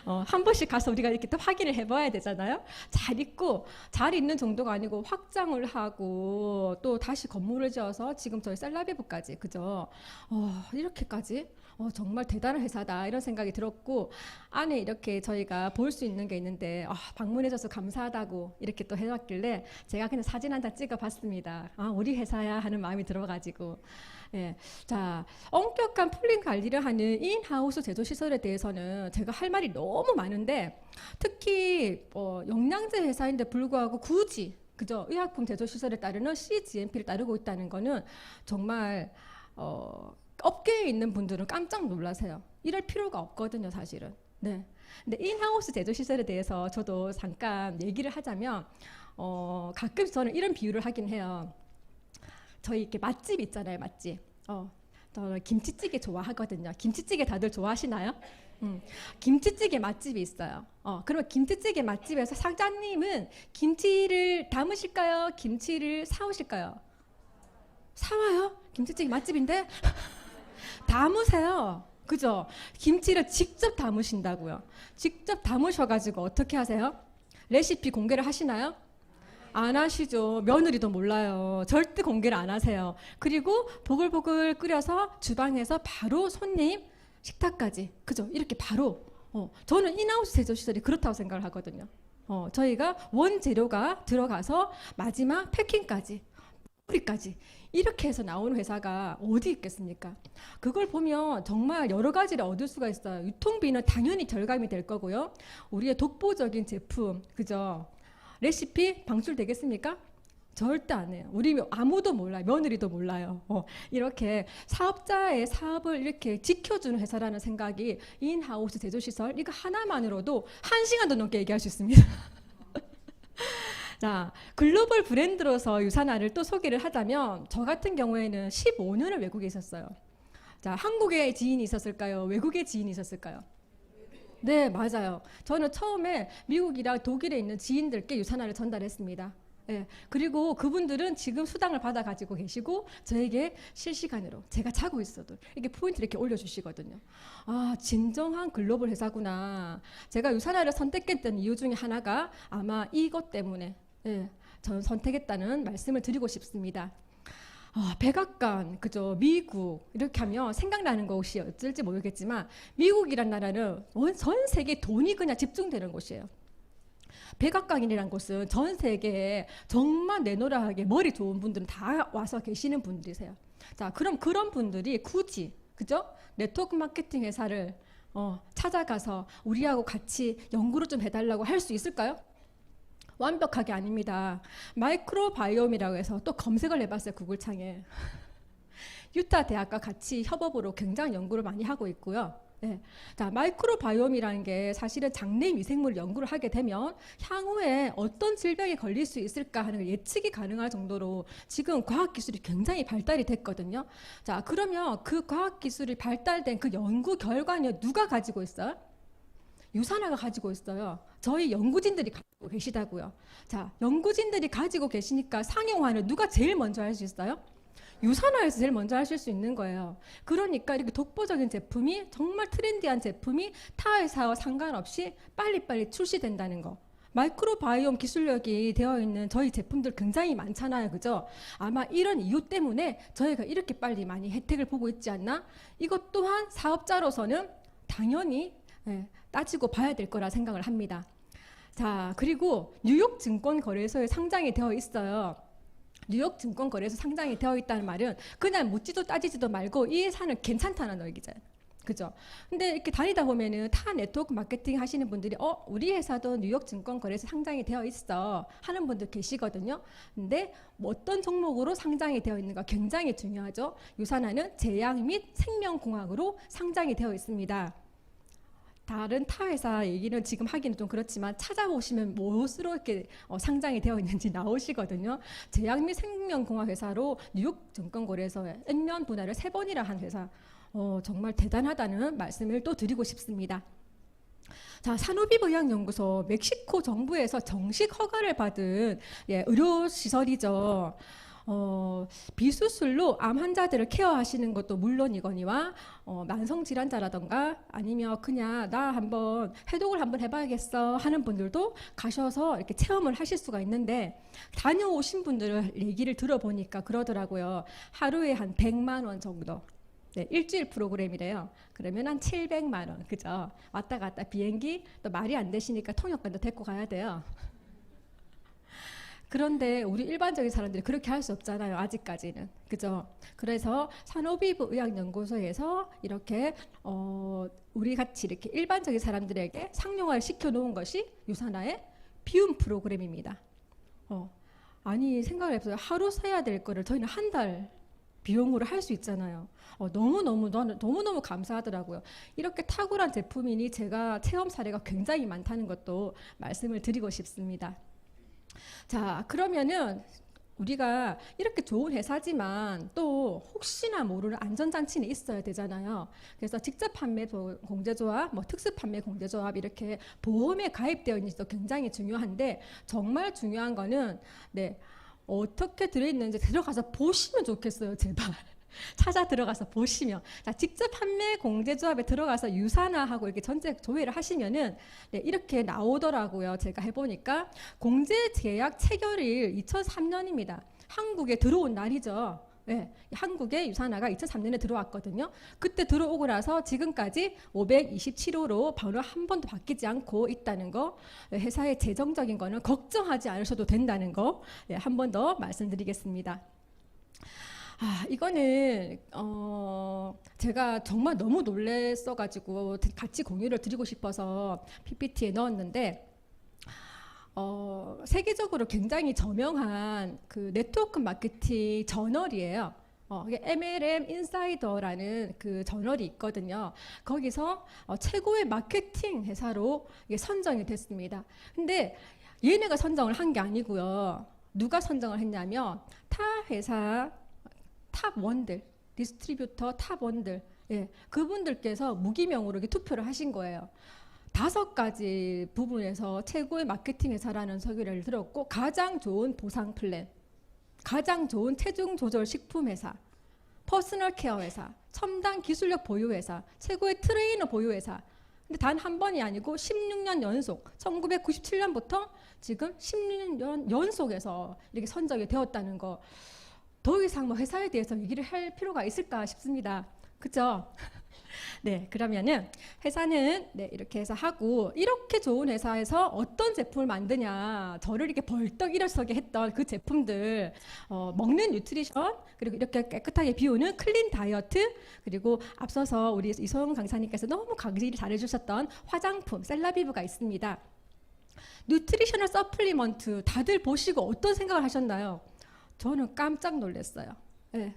S1: 한 번씩 가서 우리가 이렇게 또 확인을 해봐야 되잖아요. 잘 있고, 잘 있는 정도가 아니고 확장을 하고 또 다시 건물을 지어서 지금 저희 셀라비브까지, 그죠? 이렇게까지 정말 대단한 회사다 이런 생각이 들었고, 안에 이렇게 저희가 볼 수 있는 게 있는데 방문해줘서 감사하다고 이렇게 또 해놨길래 제가 그냥 사진 한 장 찍어봤습니다. 우리 회사야 하는 마음이 들어가지고. 예. 자, 엄격한 풀링 관리를 하는 인하우스 제조 시설에 대해서는 제가 할 말이 너무 많은데, 특히 영양제 회사인데 불구하고 굳이, 그죠? 의약품 제조 시설에 따르는 CGMP를 따르고 있다는 거는 정말 업계에 있는 분들은 깜짝 놀라세요. 이럴 필요가 없거든요, 사실은. 네. 근데 인하우스 제조 시설에 대해서 저도 잠깐 얘기를 하자면, 가끔 저는 이런 비유를 하긴 해요. 저희 이렇게 맛집 있잖아요, 맛집. 저 김치찌개 좋아하거든요. 김치찌개 다들 좋아하시나요? 김치찌개 맛집이 있어요. 그러면 김치찌개 맛집에서 사장님은 김치를 담으실까요? 김치를 사오실까요? 사와요? 김치찌개 맛집인데? 담으세요. 그죠? 김치를 직접 담으신다고요. 직접 담으셔가지고 어떻게 하세요? 레시피 공개를 하시나요? 안 하시죠. 며느리도 몰라요. 절대 공개를 안 하세요. 그리고 보글보글 끓여서 주방에서 바로 손님 식탁까지, 그죠? 이렇게 바로. 저는 인하우스 제조시설이 그렇다고 생각을 하거든요. 저희가 원재료가 들어가서 마지막 패킹까지 우리까지 이렇게 해서 나오는 회사가 어디 있겠습니까? 그걸 보면 정말 여러 가지를 얻을 수가 있어요. 유통비는 당연히 절감이 될 거고요. 우리의 독보적인 제품, 그죠? 레시피 방출되겠습니까? 절대 안 해요. 우리 아무도 몰라요. 며느리도 몰라요. 이렇게 사업자의 사업을 이렇게 지켜주는 회사라는 생각이 인하우스 제조시설 이거 하나만으로도 1시간도 넘게 얘기할 수 있습니다. 자, 글로벌 브랜드로서 유산화를 또 소개를 하자면 저 같은 경우에는 15년을 외국에 있었어요. 자, 한국에 지인이 있었을까요? 외국에 지인이 있었을까요? 네, 맞아요. 저는 처음에 미국이랑 독일에 있는 지인들께 유산화를 전달했습니다. 예, 그리고 그분들은 지금 수당을 받아 가지고 계시고 저에게 실시간으로 제가 자고 있어도 이렇게 포인트를 이렇게 올려주시거든요. 아, 진정한 글로벌 회사구나. 제가 유산화를 선택했던 이유 중에 하나가 아마 이것 때문에 저는 선택했다는 말씀을 드리고 싶습니다. 백악관, 그죠? 미국 이렇게 하면 생각나는 것이 어쩔지 모르겠지만 미국이란 나라는 전 세계 돈이 그냥 집중되는 곳이에요. 백악관이라는 곳은 전 세계에 정말 내노라하게 머리 좋은 분들은 다 와서 계시는 분들이세요. 자, 그럼 그런 분들이 굳이 그죠? 네트워크 마케팅 회사를 찾아가서 우리하고 같이 연구를 좀 해달라고 할 수 있을까요? 완벽하게 아닙니다. 마이크로바이옴이라고 해서 또 검색을 해봤어요. 구글창에. 유타 대학과 같이 협업으로 굉장히 연구를 많이 하고 있고요. 네. 자, 마이크로바이옴이라는 게 사실은 장내 미생물 연구를 하게 되면 향후에 어떤 질병에 걸릴 수 있을까 하는 걸 예측이 가능할 정도로 지금 과학기술이 굉장히 발달이 됐거든요. 자, 그러면 그 과학기술이 발달된 그 연구 결과는 누가 가지고 있어요? 유산화가 가지고 있어요. 저희 연구진들이 가지고 계시다고요. 자, 연구진들이 가지고 계시니까 상용화는 누가 제일 먼저 할 수 있어요? 유산화에서 제일 먼저 하실 수 있는 거예요. 그러니까 이렇게 독보적인 제품이 정말 트렌디한 제품이 타 회사와 상관없이 빨리빨리 출시된다는 거. 마이크로바이옴 기술력이 되어 있는 저희 제품들 굉장히 많잖아요. 그죠? 아마 이런 이유 때문에 저희가 이렇게 빨리 많이 혜택을 보고 있지 않나? 이것 또한 사업자로서는 당연히 따지고 봐야 될 거라 생각을 합니다. 자, 그리고 뉴욕 증권거래소에 상장이 되어 있어요. 뉴욕 증권거래소 상장이 되어 있다는 말은 그냥 묻지도 따지지도 말고 이 회사는 괜찮다는 얘기잖아요. 그죠? 근데 이렇게 다니다 보면은 타 네트워크 마케팅 하시는 분들이 우리 회사도 뉴욕 증권거래소 상장이 되어 있어 하는 분들 계시거든요. 근데 뭐 어떤 종목으로 상장이 되어 있는가 굉장히 중요하죠. 유산화는 제약 및 생명공학으로 상장이 되어 있습니다. 다른 타 회사 얘기는 지금 하기는 좀 그렇지만 찾아보시면 무엇으로 이렇게 상장이 되어 있는지 나오시거든요. 제약 및 생명공학 회사로 뉴욕 증권거래소에 N년 분할을 3번이나 한 회사. 정말 대단하다는 말씀을 또 드리고 싶습니다. 자, 산후비부의학연구소 멕시코 정부에서 정식 허가를 받은 의료시설이죠. 비수술로 암 환자들을 케어하시는 것도 물론이거니와 만성질환자라던가 아니면 그냥 나 한번 해독을 한번 해봐야겠어 하는 분들도 가셔서 이렇게 체험을 하실 수가 있는데 다녀오신 분들 얘기를 들어보니까 그러더라고요. 하루에 한 100만 원 정도. 네, 일주일 프로그램이래요. 그러면 한 700만 원, 그죠? 왔다 갔다 비행기 또 말이 안 되시니까 통역관도 데리고 가야 돼요. 그런데 우리 일반적인 사람들이 그렇게 할 수 없잖아요. 아직까지는. 그죠? 그래서 산후비부의학연구소에서 이렇게 우리 같이 이렇게 일반적인 사람들에게 상용화를 시켜놓은 것이 유산화의 비움 프로그램입니다. 아니 생각을 해보세요. 하루 써야 될 거를 저희는 한 달 비용으로 할 수 있잖아요. 너무너무 감사하더라고요. 이렇게 탁월한 제품이니 제가 체험 사례가 굉장히 많다는 것도 말씀을 드리고 싶습니다. 자, 그러면은 우리가 이렇게 좋은 회사지만 또 혹시나 모르는 안전장치는 있어야 되잖아요. 그래서 직접 판매 공제조합, 뭐 특수 판매 공제조합 이렇게 보험에 가입되어 있는지도 굉장히 중요한데 정말 중요한 거는 어떻게 들어있는지 들어가서 보시면 좋겠어요. 제발. 찾아 들어가서 보시면 직접 판매 공제조합에 들어가서 유산화하고 이렇게 전체 조회를 하시면은 이렇게 나오더라고요. 제가 해보니까 공제 계약 체결일 2003년입니다. 한국에 들어온 날이죠. 네, 한국에 유산화가 2003년에 들어왔거든요. 그때 들어오고 나서 지금까지 527호로 번호 한 번도 바뀌지 않고 있다는 거, 회사의 재정적인 거는 걱정하지 않으셔도 된다는 거 한 번 더 말씀드리겠습니다. 이거는 제가 정말 너무 놀랬어가지고 같이 공유를 드리고 싶어서 PPT에 넣었는데 세계적으로 굉장히 저명한 그 네트워크 마케팅 저널이에요. 이게 MLM 인사이더라는 그 저널이 있거든요. 거기서 최고의 마케팅 회사로 이게 선정이 됐습니다. 근데 얘네가 선정을 한 게 아니고요. 누가 선정을 했냐면 타 회사 탑원들, 디스트리뷰터 탑원들, 예, 그분들께서 무기명으로 이렇게 투표를 하신 거예요. 5가지 부분에서 최고의 마케팅 회사라는 소개를 들었고, 가장 좋은 보상 플랜, 가장 좋은 체중 조절 식품 회사, 퍼스널 케어 회사, 첨단 기술력 보유 회사, 최고의 트레이너 보유 회사. 근데 단 한 번이 아니고 16년 연속, 1997년부터 지금 16년 연속에서 이렇게 선정이 되었다는 거. 더 이상 뭐 회사에 대해서 얘기를 할 필요가 있을까 싶습니다. 그죠? 네, 그러면은 회사는 네, 이렇게 해서 하고, 이렇게 좋은 회사에서 어떤 제품을 만드냐, 저를 이렇게 벌떡 일어서게 했던 그 제품들, 먹는 뉴트리션, 그리고 이렇게 깨끗하게 비우는 클린 다이어트, 그리고 앞서서 우리 이소영 강사님께서 너무 강의를 잘해주셨던 화장품 셀라비브가 있습니다. 뉴트리셔널 서플리먼트 다들 보시고 어떤 생각을 하셨나요? 저는 깜짝 놀랐어요. 네.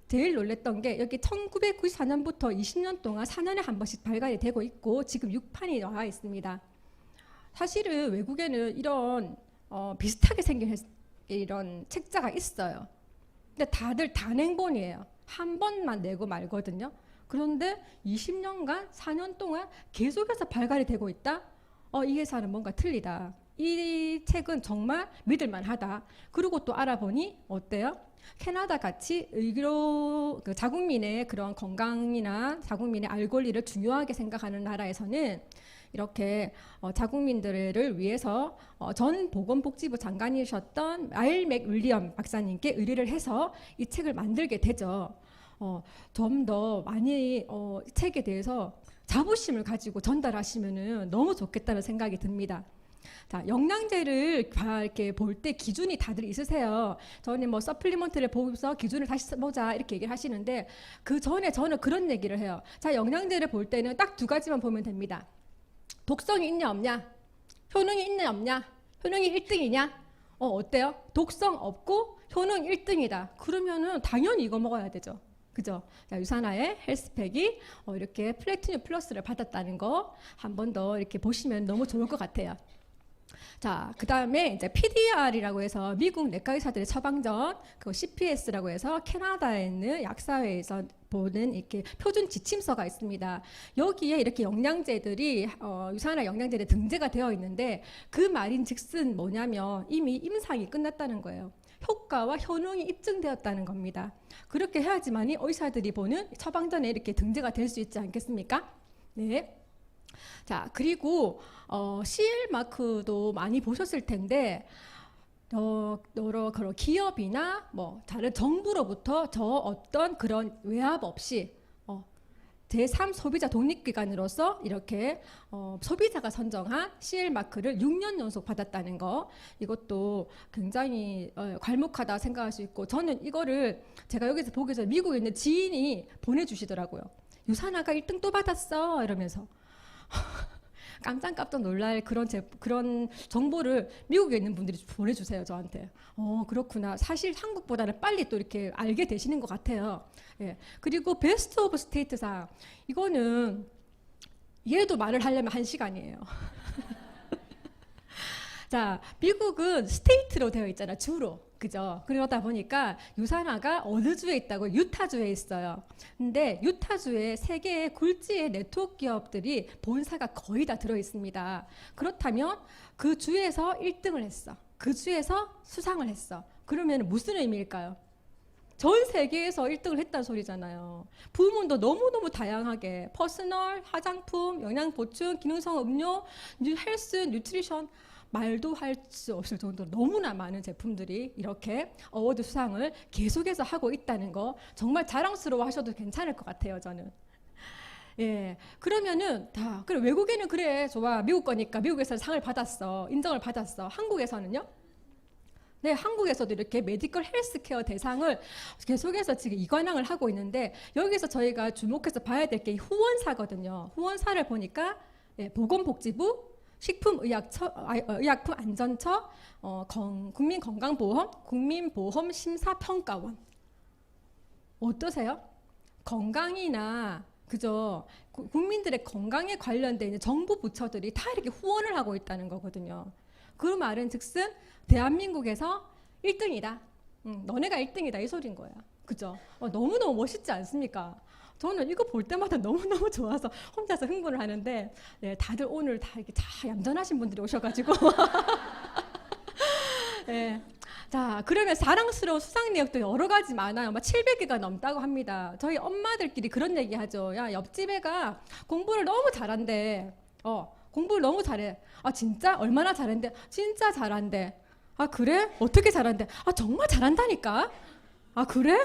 S1: 제일 놀랬던 게 여기 1994년부터 20년 동안 4년에 한 번씩 발간이 되고 있고 지금 6판이 나와 있습니다. 사실은 외국에는 이런 비슷하게 생긴 이런 책자가 있어요. 근데 다들 단행본이에요. 한 번만 내고 말거든요. 그런데 20년간 4년 동안 계속해서 발간이 되고 있다? 이 회사는 뭔가 틀리다. 이 책은 정말 믿을만하다. 그리고 또 알아보니 어때요? 캐나다 같이 의료 자국민의 그런 건강이나 자국민의 알 권리를 중요하게 생각하는 나라에서는 이렇게 자국민들을 위해서 전 보건복지부 장관이셨던 마일 맥윌리엄 박사님께 의뢰를 해서 이 책을 만들게 되죠. 좀 더 많이 이 책에 대해서 자부심을 가지고 전달하시면은 너무 좋겠다는 생각이 듭니다. 자, 영양제를 이렇게 볼 때 기준이 다들 있으세요. 저는 뭐 서플리먼트를 보면서 기준을 다시 보자 이렇게 얘기를 하시는데 그 전에 저는 그런 얘기를 해요. 자, 영양제를 볼 때는 딱 2가지만 보면 됩니다. 독성이 있냐 없냐, 효능이 있냐 없냐, 효능이 1등이냐, 어때요? 독성 없고 효능 1등이다. 그러면은 당연히 이거 먹어야 되죠. 그죠? 자, 유산화의 헬스팩이 이렇게 플래티늄 플러스를 받았다는 거 한 번 더 이렇게 보시면 너무 좋을 것 같아요. 자, 그 다음에 이제 PDR이라고 해서 미국 내과 의사들의 처방전, 그 CPS라고 해서 캐나다에 있는 약사회에서 보는 이렇게 표준 지침서가 있습니다. 여기에 이렇게 영양제들이 유산화 영양제에 등재가 되어 있는데 그 말인즉슨 뭐냐면 이미 임상이 끝났다는 거예요. 효과와 효능이 입증되었다는 겁니다. 그렇게 해야지만이 의사들이 보는 처방전에 이렇게 등재가 될 수 있지 않겠습니까? 네. 자, 그리고 CL 마크도 많이 보셨을 텐데 여러 그런 기업이나 뭐 다른 정부로부터 저 어떤 그런 외압 없이 제3 소비자 독립기관으로서 이렇게 소비자가 선정한 CL 마크를 6년 연속 받았다는 거, 이것도 굉장히 괄목하다 생각할 수 있고, 저는 이거를 제가 여기서 보기 전에 미국에 있는 지인이 보내주시더라고요. 유산화가 1등 또 받았어 이러면서 깜짝 놀랄 그런 정보를 미국에 있는 분들이 보내주세요, 저한테. 그렇구나. 사실 한국보다는 빨리 또 이렇게 알게 되시는 것 같아요. 예. 그리고 베스트 오브 스테이트상, 이거는 얘도 말을 하려면 1시간이에요. 자, 미국은 스테이트로 되어 있잖아, 주로. 그죠? 그러다 보니까 유산화가 어느 주에 있다고? 유타주에 있어요. 근데 유타주에 세계의 굴지의 네트워크 기업들이 본사가 거의 다 들어 있습니다. 그렇다면 그 주에서 1등을 했어. 그 주에서 수상을 했어. 그러면 무슨 의미일까요? 전 세계에서 1등을 했다는 소리잖아요. 부문도 너무너무 다양하게 퍼스널, 화장품, 영양보충, 기능성 음료, 헬스, 뉴트리션, 말도 할 수 없을 정도로 너무나 많은 제품들이 이렇게 어워드 수상을 계속해서 하고 있다는 거 정말 자랑스러워 하셔도 괜찮을 것 같아요, 저는. 예, 그러면은 그래, 외국에는 그래, 좋아, 미국 거니까 미국에서 상을 받았어, 인정을 받았어. 한국에서는요? 네, 한국에서도 이렇게 메디컬 헬스케어 대상을 계속해서 지금 이관왕을 하고 있는데 여기서 저희가 주목해서 봐야 될 게 후원사거든요. 후원사를 보니까 보건복지부, 식품의약처, 의약품안전처, 국민건강보험, 국민보험심사평가원. 어떠세요? 건강이나 그죠? 국민들의 건강에 관련된 정부 부처들이 다 이렇게 후원을 하고 있다는 거거든요. 그 말은 즉슨 대한민국에서 1등이다. 너네가 1등이다 이 소린 거야. 그죠? 너무너무 멋있지 않습니까? 저는 이거 볼 때마다 너무너무 좋아서 혼자서 흥분을 하는데 네, 다들 오늘 다 이렇게 다 얌전하신 분들이 오셔가지고 네. 자, 그러면 자랑스러운 수상 내역도 여러 가지 많아요. 막 700개가 넘다고 합니다. 저희 엄마들끼리 그런 얘기 하죠. 야, 옆집 애가 공부를 너무 잘한대. 공부를 너무 잘해. 아, 진짜? 얼마나 잘한대? 진짜 잘한대. 아, 그래? 어떻게 잘한대? 아, 정말 잘한다니까? 아, 그래?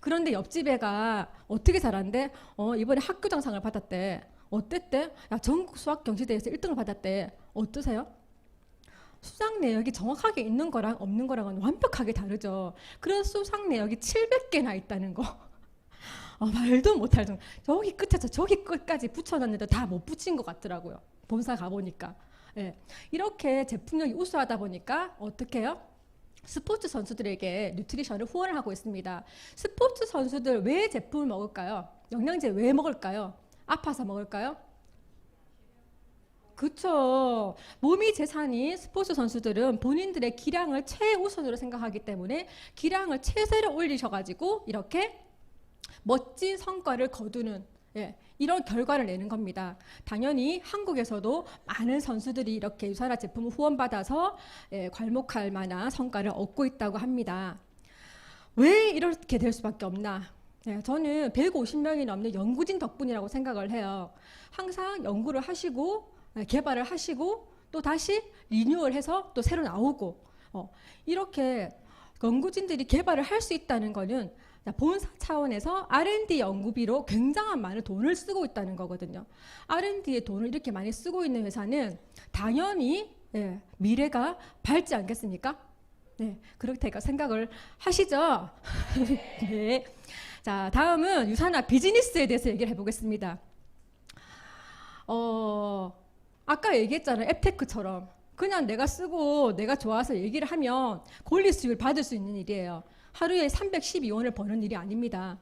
S1: 그런데 옆집 애가 어떻게 잘한대? 이번에 학교장상을 받았대. 어땠대? 야, 전국 수학 경시대회에서 1등을 받았대. 어떠세요? 수상 내역이 정확하게 있는 거랑 없는 거랑은 완벽하게 다르죠. 그런 수상 내역이 700개나 있다는 거. 말도 못할 정도. 저기 끝에서 저기 끝까지 붙여놨는데 다 못 붙인 것 같더라고요. 본사 가보니까. 예. 이렇게 제품력이 우수하다 보니까 어떻게 해요? 스포츠 선수들에게 뉴트리션을 후원을 하고 있습니다. 스포츠 선수들 왜 제품을 먹을까요? 영양제 왜 먹을까요? 아파서 먹을까요? 그쵸. 몸이 재산인 스포츠 선수들은 본인들의 기량을 최우선으로 생각하기 때문에 기량을 최세로 올리셔가지고 이렇게 멋진 성과를 거두는 이런 결과를 내는 겁니다. 당연히 한국에서도 많은 선수들이 이렇게 유산화 제품을 후원받아서 괄목할 만한 성과를 얻고 있다고 합니다. 왜 이렇게 될 수밖에 없나? 저는 150명이 넘는 연구진 덕분이라고 생각을 해요. 항상 연구를 하시고 개발을 하시고 또 다시 리뉴얼해서 또 새로 나오고 이렇게 연구진들이 개발을 할 수 있다는 거는 본사 차원에서 R&D 연구비로 굉장한 많은 돈을 쓰고 있다는 거거든요. R&D에 돈을 이렇게 많이 쓰고 있는 회사는 당연히 미래가 밝지 않겠습니까? 네, 그렇게 생각을 하시죠? 네. 자, 다음은 유산화 비즈니스에 대해서 얘기를 해보겠습니다. 아까 얘기했잖아요. 앱테크처럼. 그냥 내가 쓰고 내가 좋아서 얘기를 하면 권리 수익을 받을 수 있는 일이에요. 하루에 312원을 버는 일이 아닙니다.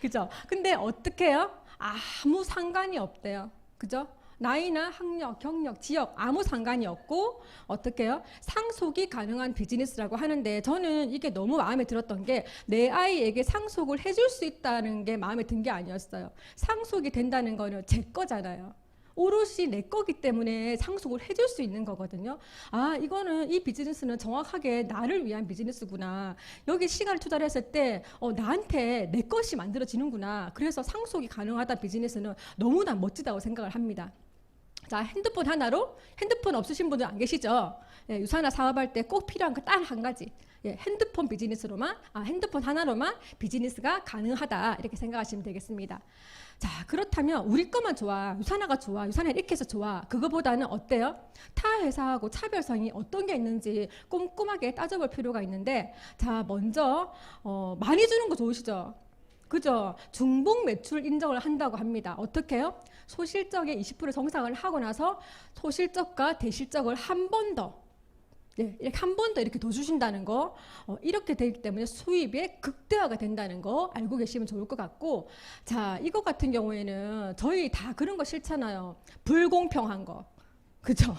S1: 그죠? 근데 어떻게 해요? 아무 상관이 없대요. 그죠? 나이나 학력, 경력, 지역 아무 상관이 없고 어떻게 해요? 상속이 가능한 비즈니스라고 하는데 저는 이게 너무 마음에 들었던 게 내 아이에게 상속을 해줄 수 있다는 게 마음에 든 게 아니었어요. 상속이 된다는 거는 제 거잖아요. 오롯이 내 거기 때문에 상속을 해줄 수 있는 거거든요. 이거는 이 비즈니스는 정확하게 나를 위한 비즈니스구나. 여기 시간을 투자를 했을 때 나한테 내 것이 만들어지는구나. 그래서 상속이 가능하다 비즈니스는 너무나 멋지다고 생각을 합니다. 자, 핸드폰 하나로 핸드폰 없으신 분들 안 계시죠? 유산화 사업할 때 꼭 필요한 거 딱 한 가지. 핸드폰 비즈니스로만 핸드폰 하나로만 비즈니스가 가능하다 이렇게 생각하시면 되겠습니다. 자, 그렇다면 우리 것만 좋아, 유산화가 좋아, 유산화 이렇게 해서 좋아, 그거보다는 어때요? 타 회사하고 차별성이 어떤 게 있는지 꼼꼼하게 따져볼 필요가 있는데, 자, 먼저 많이 주는 거 좋으시죠? 그죠? 중복 매출 인정을 한다고 합니다. 어떻게 해요? 소실적의 20% 정상을 하고 나서 소실적과 대실적을 한 번 더 이렇게 한 번 더 이렇게 더 주신다는 거, 이렇게 되기 때문에 수입이 극대화가 된다는 거 알고 계시면 좋을 것 같고, 자, 이거 같은 경우에는 저희 다 그런 거 싫잖아요. 불공평한 거, 그죠?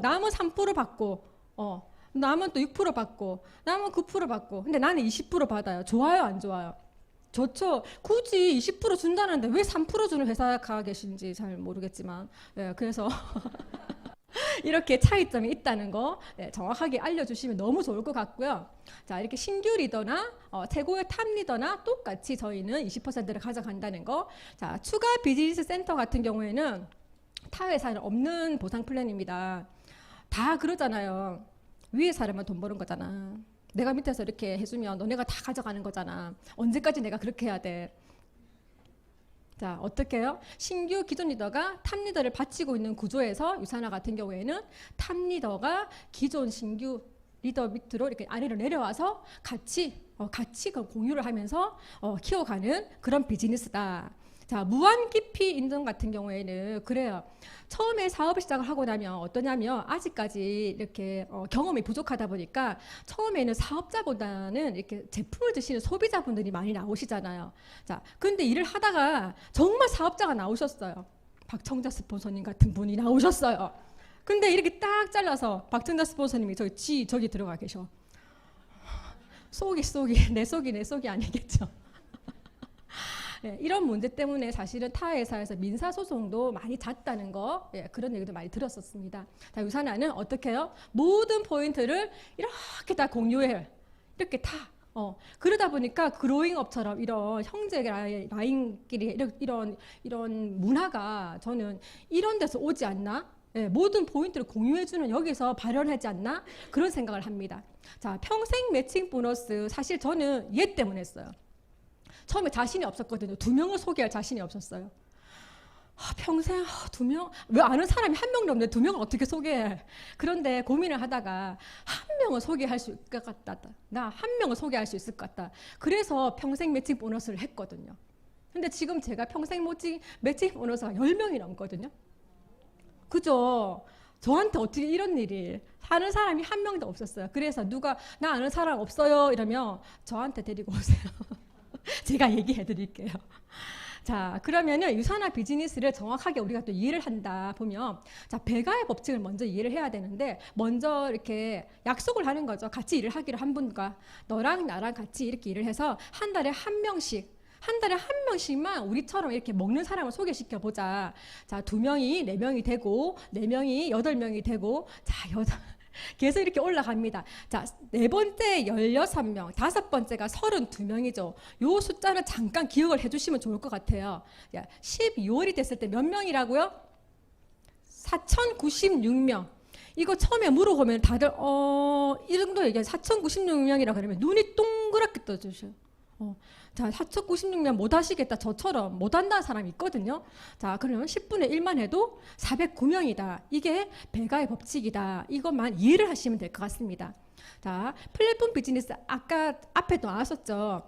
S1: 남은 3% 받고, 남은 또 6% 받고, 남은 9% 받고, 근데 나는 20% 받아요. 좋아요, 안 좋아요? 좋죠. 굳이 20% 준다는데 왜 3% 주는 회사가 계신지 잘 모르겠지만, 그래서. 이렇게 차이점이 있다는 거 정확하게 알려주시면 너무 좋을 것 같고요. 자, 이렇게 신규 리더나 최고의 탑 리더나 똑같이 저희는 20%를 가져간다는 거. 자, 추가 비즈니스 센터 같은 경우에는 타 회사는 없는 보상 플랜입니다. 다 그러잖아요. 위에 사람만 돈 버는 거잖아. 내가 밑에서 이렇게 해주면 너네가 다 가져가는 거잖아. 언제까지 내가 그렇게 해야 돼? 자, 어떻게 해요? 신규 기존 리더가 탑 리더를 바치고 있는 구조에서 유산화 같은 경우에는 탑 리더가 기존 신규 리더 밑으로 이렇게 아래로 내려와서 같이 그 공유를 하면서 키워가는 그런 비즈니스다. 자, 무한 깊이 인정 같은 경우에는 그래요. 처음에 사업을 시작을 하고 나면 어떠냐면 아직까지 이렇게 경험이 부족하다 보니까 처음에는 사업자보다는 이렇게 제품을 드시는 소비자분들이 많이 나오시잖아요. 자, 근데 일을 하다가 정말 사업자가 나오셨어요. 박청자 스폰서님 같은 분이 나오셨어요. 근데 이렇게 딱 잘라서 박청자 스폰서님이 저기 들어가 계셔. 내 속이 아니겠죠. 네, 이런 문제 때문에 사실은 타 회사에서 민사소송도 많이 잦다는 거, 그런 얘기도 많이 들었었습니다. 자, 유산화는 어떻게 해요? 모든 포인트를 이렇게 다 공유해. 이렇게 다. 그러다 보니까 그로잉업처럼 이런 형제 라인끼리 이런 문화가 저는 이런 데서 오지 않나? 모든 포인트를 공유해주는 여기서 발현하지 않나? 그런 생각을 합니다. 자, 평생 매칭 보너스 사실 저는 얘 때문에 했어요. 처음에 자신이 없었거든요. 2명을 소개할 자신이 없었어요. 평생 2명? 왜 아는 사람이 1명도 없는데 2명을 어떻게 소개해? 그런데 고민을 하다가 1명을 소개할 수 있을 것 같다. 나 1명을 소개할 수 있을 것 같다. 그래서 평생 매칭 보너스를 했거든요. 근데 지금 제가 평생 매칭 보너스가 10명이 넘거든요. 그죠? 저한테 어떻게 이런 일이 하는 사람이 1명도 없었어요. 그래서 누가 나 아는 사람 없어요 이러면 저한테 데리고 오세요. 제가 얘기해 드릴게요. 자, 그러면은 유산화 비즈니스를 정확하게 우리가 또 이해를 한다 보면, 자, 배가의 법칙을 먼저 이해를 해야 되는데, 먼저 이렇게 약속을 하는 거죠. 같이 일을 하기로 한 분과 너랑 나랑 같이 이렇게 일을 해서 한 달에 한 명씩만 우리처럼 이렇게 먹는 사람을 소개시켜 보자. 자, 2명이 4명이 되고, 4명이 8명이 되고, 자, 계속 이렇게 올라갑니다. 자, 4번째 16명, 5번째가 32명이죠. 요 숫자는 잠깐 기억을 해주시면 좋을 것 같아요. 12월이 됐을 때 몇 명이라고요? 4,096명. 이거 처음에 물어보면 다들 이 정도 얘기해. 4,096명이라 그러면 눈이 동그랗게 떠주셔요. 자, 4,096명 못 하시겠다. 저처럼 못 한다는 사람이 있거든요. 자, 그러면 10분의 1만 해도 409명이다. 이게 배가의 법칙이다. 이것만 이해를 하시면 될 것 같습니다. 자, 플랫폼 비즈니스 아까 앞에도 나왔었죠.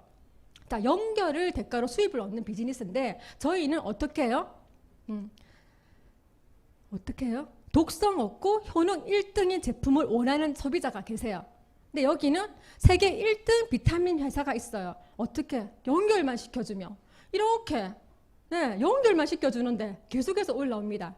S1: 자, 연결을 대가로 수입을 얻는 비즈니스인데 저희는 어떻게 해요? 어떻게 해요? 독성 없고 효능 1등인 제품을 원하는 소비자가 계세요. 근데 여기는 세계 1등 비타민 회사가 있어요. 어떻게? 연결만 시켜주면 이렇게 연결만 시켜주는데 계속해서 올라옵니다.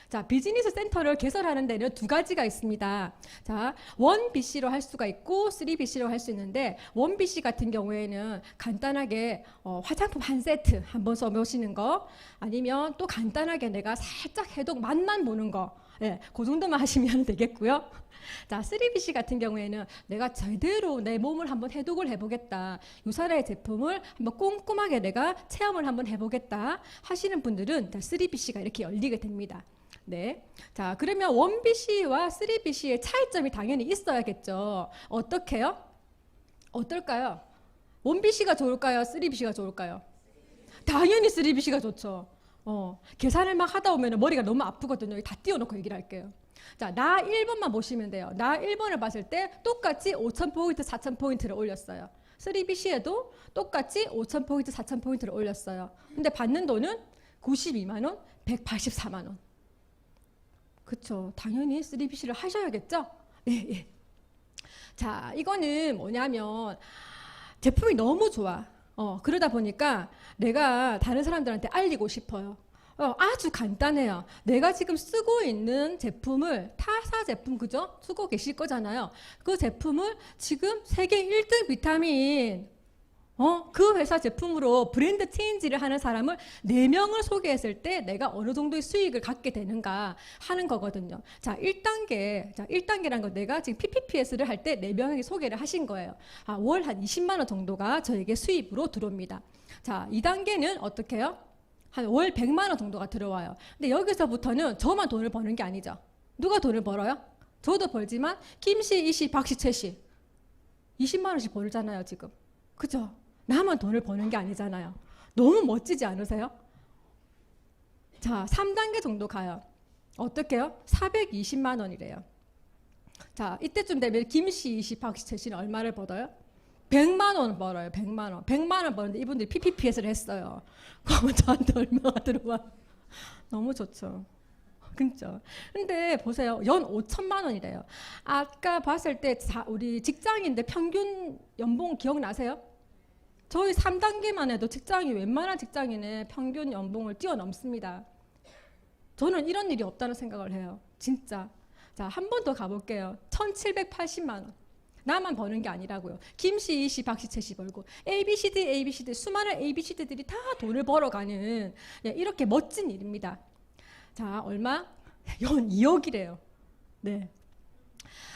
S1: 자, 비즈니스 센터를 개설하는 데는 2가지가 있습니다. 자, 1BC로 할 수가 있고 3BC로 할 수 있는데 1BC 같은 경우에는 간단하게 화장품 한 세트 한번 써보시는 거, 아니면 또 간단하게 내가 살짝 해독 맛만 보는 거, 그 정도만 하시면 되겠고요. 자, 3BC 같은 경우에는 내가 제대로 내 몸을 한번 해독을 해보겠다, 유산화의 제품을 한번 꼼꼼하게 내가 체험을 한번 해보겠다 하시는 분들은 3BC가 이렇게 열리게 됩니다. 네. 자, 그러면 1BC와 3BC의 차이점이 당연히 있어야겠죠. 어떻게요? 어떨까요? 1BC가 좋을까요? 3BC가 좋을까요? 당연히 3BC가 좋죠. 계산을 막 하다 보면 머리가 너무 아프거든요. 다 띄워놓고 얘기를 할게요. 자, 나 1번만 보시면 돼요. 나 1번을 봤을 때 똑같이 5,000포인트, 4,000포인트를 올렸어요. 3BC에도 똑같이 5,000포인트, 4,000포인트를 올렸어요. 근데 받는 돈은 92만원, 184만원. 그쵸. 당연히 3BC를 하셔야겠죠? 네. 자, 이거는 뭐냐면 제품이 너무 좋아. 그러다 보니까 내가 다른 사람들한테 알리고 싶어요. 아주 간단해요. 내가 지금 쓰고 있는 제품을 타사 제품, 그죠? 쓰고 계실 거잖아요. 그 제품을 지금 세계 1등 비타민 그 회사 제품으로 브랜드 체인지를 하는 사람을 4명을 소개했을 때 내가 어느 정도의 수익을 갖게 되는가 하는 거거든요. 자, 1단계라는 건 내가 지금 PPPS를 할 때 4명에게 소개를 하신 거예요. 월 한 20만 원 정도가 저에게 수입으로 들어옵니다. 자, 2단계는 어떻게 해요? 한 월 100만 원 정도가 들어와요. 근데 여기서부터는 저만 돈을 버는 게 아니죠. 누가 돈을 벌어요? 저도 벌지만 김씨, 이씨, 박씨, 최씨 20만 원씩 벌잖아요, 지금. 그죠? 나만 돈을 버는 게 아니잖아요. 너무 멋지지 않으세요? 자, 3단계 정도 가요. 어떻게요? 420만 원이래요. 자, 이때쯤 되면 김씨, 이씨, 박씨, 최씨는 얼마를 벌어요? 100만 원 벌어요. 100만 원. 100만 원 버는데 이분들이 PPPS를 했어요. 그러면 저한테 얼마가 들어와? 너무 좋죠. 그렇죠. 근데 보세요. 연 5천만 원이래요. 아까 봤을 때 우리 직장인들 평균 연봉 기억나세요? 저희 3단계만 해도 직장이 웬만한 직장인의 평균 연봉을 뛰어넘습니다. 저는 이런 일이 없다는 생각을 해요. 진짜. 자, 한 번 더 가볼게요. 1780만 원. 나만 버는 게 아니라고요. 김씨, 이씨, 박씨, 최씨 벌고 ABCD, ABCD 수많은 ABCD들이 다 돈을 벌어가는 이렇게 멋진 일입니다. 자, 얼마? 연 2억이래요. 네.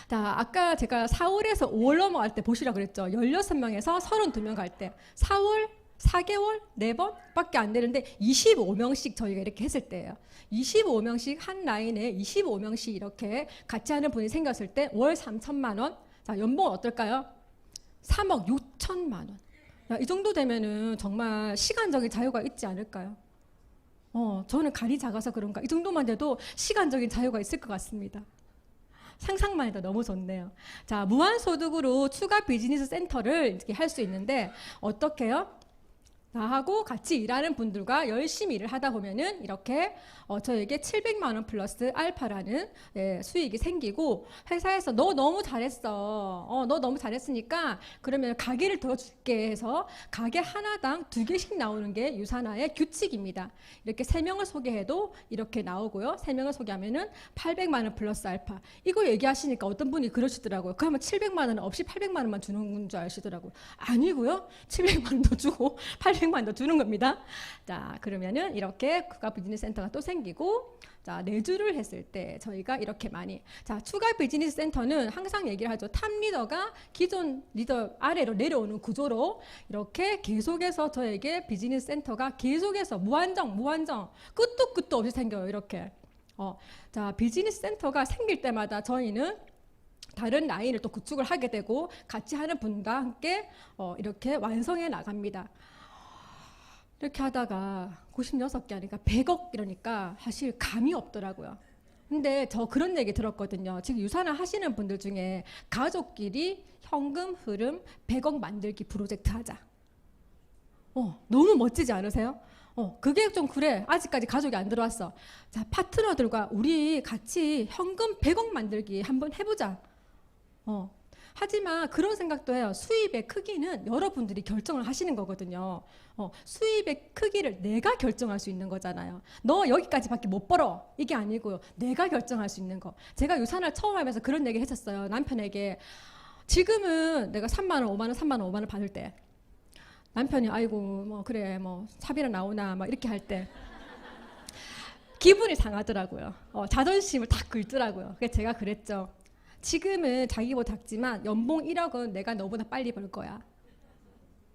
S1: 자, 아까 제가 4월에서 5월 넘어갈 때 보시라 그랬죠. 16명에서 32명 갈 때 4월 4개월 4번 밖에 안 되는데 25명씩 저희가 이렇게 했을 때예요. 25명씩 한 라인에 25명씩 이렇게 같이 하는 분이 생겼을 때 월 3천만 원. 자, 연봉은 어떨까요? 3억 6천만 원. 야, 이 정도 되면은 정말 시간적인 자유가 있지 않을까요? 저는 간이 작아서 그런가. 이 정도만 돼도 시간적인 자유가 있을 것 같습니다. 상상만 해도 너무 좋네요. 자, 무한소득으로 추가 비즈니스 센터를 이렇게 할 수 있는데 어떻게 해요? 나하고 같이 일하는 분들과 열심히 일을 하다 보면은 이렇게 저에게 700만 원 플러스 알파라는 수익이 생기고 회사에서 너 너무 잘했어. 너 너무 잘했으니까 그러면 가게를 더 줄게 해서 가게 하나당 2개씩 나오는 게 유산화의 규칙입니다. 이렇게 3명을 소개해도 이렇게 나오고요. 3명을 소개하면은 800만 원 플러스 알파. 이거 얘기하시니까 어떤 분이 그러시더라고요. 그러면 700만 원 없이 800만 원만 주는 줄 아시더라고요. 아니고요. 700만 원도 주고 800만 원 더 주는 겁니다. 자, 그러면은 이렇게 국가 비즈니스 센터가 또 생기고, 자, 내주를 했을 때 저희가 이렇게 많이, 자, 추가 비즈니스 센터는 항상 얘기를 하죠. 탑 리더가 기존 리더 아래로 내려오는 구조로 이렇게 계속해서 저에게 비즈니스 센터가 계속해서 무한정 끝도 없이 생겨요. 이렇게. 자, 비즈니스 센터가 생길 때마다 저희는 다른 라인을 또 구축을 하게 되고 같이 하는 분과 함께 이렇게 완성해 나갑니다. 이렇게 하다가 96개 하니까 100억 이러니까 사실 감이 없더라고요. 근데 저 그런 얘기 들었거든요. 지금 유산화 하시는 분들 중에 가족끼리 현금 흐름 100억 만들기 프로젝트 하자. 너무 멋지지 않으세요? 그게 좀 그래. 아직까지 가족이 안 들어왔어. 자, 파트너들과 우리 같이 현금 100억 만들기 한번 해보자. 하지만 그런 생각도 해요. 수입의 크기는 여러분들이 결정을 하시는 거거든요. 수입의 크기를 내가 결정할 수 있는 거잖아요. 너 여기까지밖에 못 벌어. 이게 아니고요. 내가 결정할 수 있는 거. 제가 유산을 처음 하면서 그런 얘기 했었어요. 남편에게. 지금은 내가 3만 원, 5만 원, 3만 원, 5만 원 받을 때 남편이 아이고 뭐 그래 뭐 차비나 나오나 막 이렇게 할 때 기분이 상하더라고요. 자존심을 딱 긁더라고요. 그래서 제가 그랬죠. 지금은 자기보다 작지만 연봉 1억은 내가 너보다 빨리 벌 거야.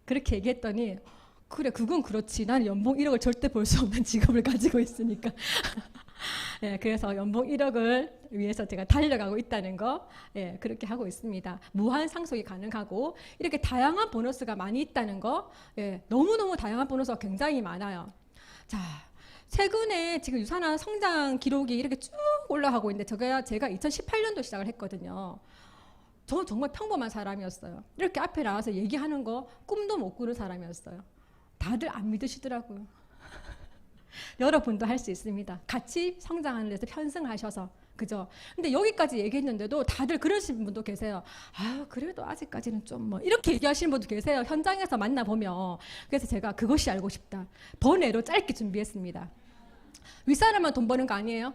S1: 그렇게 얘기했더니 그래 그건 그렇지. 나는 연봉 1억을 절대 벌 수 없는 직업을 가지고 있으니까. 예, 그래서 연봉 1억을 위해서 제가 달려가고 있다는 거 그렇게 하고 있습니다. 무한 상속이 가능하고 이렇게 다양한 보너스가 많이 있다는 거 너무너무 다양한 보너스가 굉장히 많아요. 자, 최근에 지금 유산화 성장 기록이 이렇게 쭉 올라가고 있는데 제가 2018년도 시작을 했거든요. 저는 정말 평범한 사람이었어요. 이렇게 앞에 나와서 얘기하는 거 꿈도 못 꾸는 사람이었어요. 다들 안 믿으시더라고요. 여러분도 할 수 있습니다. 같이 성장하는 데서 편승하셔서. 그죠? 근데 여기까지 얘기했는데도 다들 그러신 분도 계세요. 아, 그래도 아직까지는 좀 뭐 이렇게 얘기하시는 분도 계세요. 현장에서 만나보면. 그래서 제가 그것이 알고 싶다. 번외로 짧게 준비했습니다. 윗사람만 돈 버는 거 아니에요?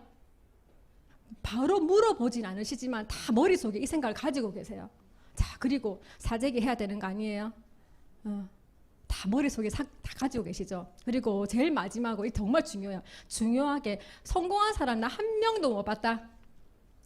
S1: 바로 물어보진 않으시지만 다 머릿속에 이 생각을 가지고 계세요. 자, 그리고 사재기 해야 되는 거 아니에요? 다 머릿속에 다 가지고 계시죠. 그리고 제일 마지막으로 정말 중요해요. 중요하게 성공한 사람 나 한 명도 못 봤다.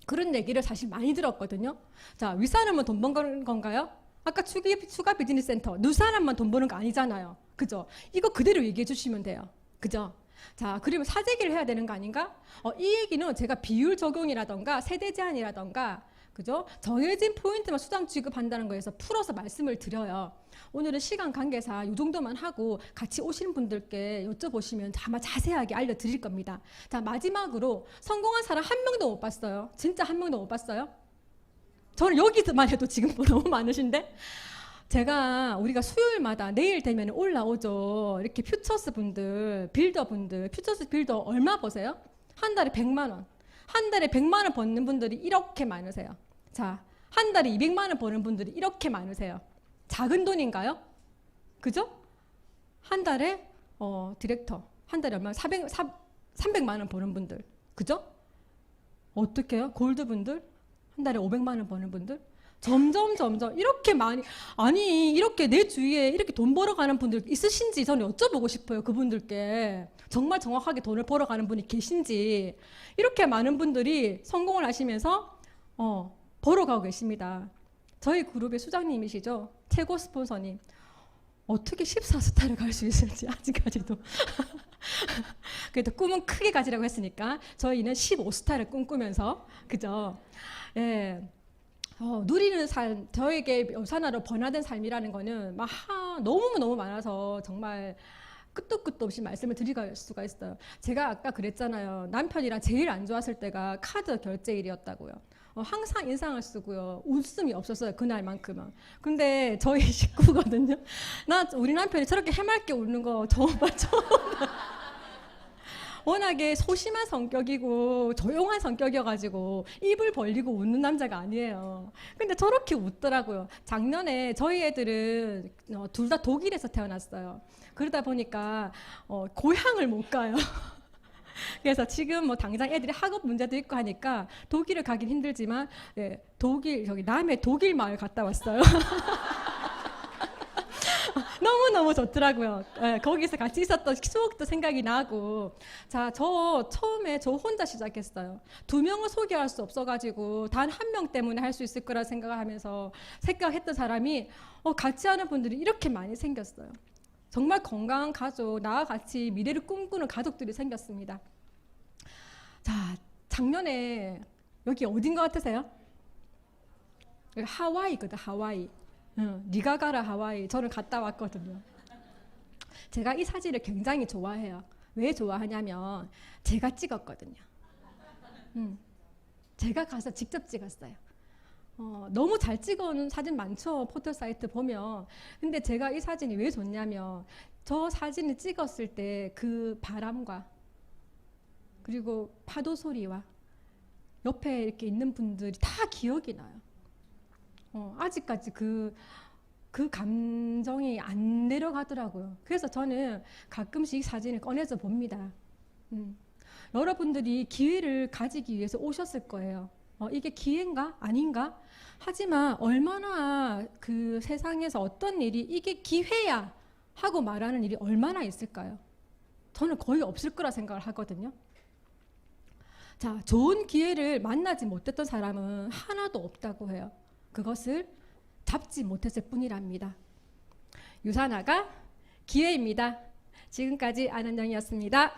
S1: 그런 얘기를 사실 많이 들었거든요. 자, 윗사람만 돈 버는 건가요? 아까 추가 비즈니스 센터 윗사람만 돈 버는 거 아니잖아요. 그죠? 이거 그대로 얘기해 주시면 돼요. 그죠? 자, 그러면 사재기를 해야 되는 거 아닌가? 이 얘기는 제가 비율 적용이라던가 세대 제한이라던가 그죠? 정해진 포인트만 수당 지급한다는 거에서 풀어서 말씀을 드려요. 오늘은 시간 관계상 이 정도만 하고 같이 오시는 분들께 여쭤보시면 아마 자세하게 알려드릴 겁니다. 자, 마지막으로 성공한 사람 한 명도 못 봤어요. 진짜 한 명도 못 봤어요? 저는 여기서만 해도 지금 너무 많으신데? 우리가 수요일마다 내일 되면 올라오죠. 이렇게 퓨처스 분들, 빌더 분들, 퓨처스 빌더 얼마 버세요? 한 달에 100만 원. 한 달에 100만 원 버는 분들이 이렇게 많으세요. 자, 한 달에 200만 원 버는 분들이 이렇게 많으세요. 작은 돈인가요? 그죠? 한 달에 디렉터 한 달에 얼마? 300만 원 버는 분들. 그죠? 어떻게 해요? 골드 분들? 한 달에 500만 원 버는 분들? 점점 이렇게 많이, 아니 이렇게 내 주위에 이렇게 돈 벌어가는 분들 있으신지 저는 여쭤보고 싶어요. 그분들께 정말 정확하게 돈을 벌어가는 분이 계신지. 이렇게 많은 분들이 성공을 하시면서 벌어가고 계십니다. 저희 그룹의 수장님이시죠. 최고 스폰서님. 어떻게 14스타를 갈 수 있을지 아직까지도. 그래도 꿈은 크게 가지라고 했으니까 저희는 15스타를 꿈꾸면서, 그죠? 예. 누리는 삶, 저에게 여산하러 번화된 삶이라는 거는 막 너무 많아서 정말 끝도 없이 말씀을 드릴 수가 있어요. 제가 아까 그랬잖아요. 남편이랑 제일 안 좋았을 때가 카드 결제일이었다고요. 항상 인상을 쓰고요. 웃음이 없었어요. 그날만큼은. 근데 저희 식구거든요. 우리 남편이 저렇게 해맑게 웃는 거 처음 봐. 워낙에 소심한 성격이고 조용한 성격이어가지고 입을 벌리고 웃는 남자가 아니에요. 근데 저렇게 웃더라고요. 작년에 저희 애들은 둘 다 독일에서 태어났어요. 그러다 보니까 고향을 못 가요. 그래서 지금 뭐 당장 애들이 학업 문제도 있고 하니까 독일을 가긴 힘들지만 저기 남해 독일 마을 갔다 왔어요. 너무 좋더라고요. 거기서 같이 있었던 추억도 생각이 나고. 자, 처음에 저 혼자 시작했어요. 2명을 소개할 수 없어가지고 단 1명 때문에 할 수 있을 거라 생각하면서 생각했던 사람이 같이 하는 분들이 이렇게 많이 생겼어요. 정말 건강한 가족, 나와 같이 미래를 꿈꾸는 가족들이 생겼습니다. 자, 작년에 여기 어딘 것 같으세요? 여기 하와이거든, 하와이. 네가 가라 하와이. 저는 갔다 왔거든요. 제가 이 사진을 굉장히 좋아해요. 왜 좋아하냐면 제가 찍었거든요. 제가 가서 직접 찍었어요. 너무 잘 찍어놓은 사진 많죠. 포털 사이트 보면. 근데 제가 이 사진이 왜 좋냐면 저 사진을 찍었을 때 그 바람과 그리고 파도 소리와 옆에 이렇게 있는 분들이 다 기억이 나요. 아직까지 그 감정이 안 내려가더라고요. 그래서 저는 가끔씩 이 사진을 꺼내서 봅니다. 여러분들이 기회를 가지기 위해서 오셨을 거예요. 이게 기회인가? 아닌가? 하지만 얼마나 그 세상에서 어떤 일이 이게 기회야 하고 말하는 일이 얼마나 있을까요? 저는 거의 없을 거라 생각을 하거든요. 자, 좋은 기회를 만나지 못했던 사람은 하나도 없다고 해요. 그것을 잡지 못했을 뿐이랍니다. 유산화가 기회입니다. 지금까지 안은영이었습니다.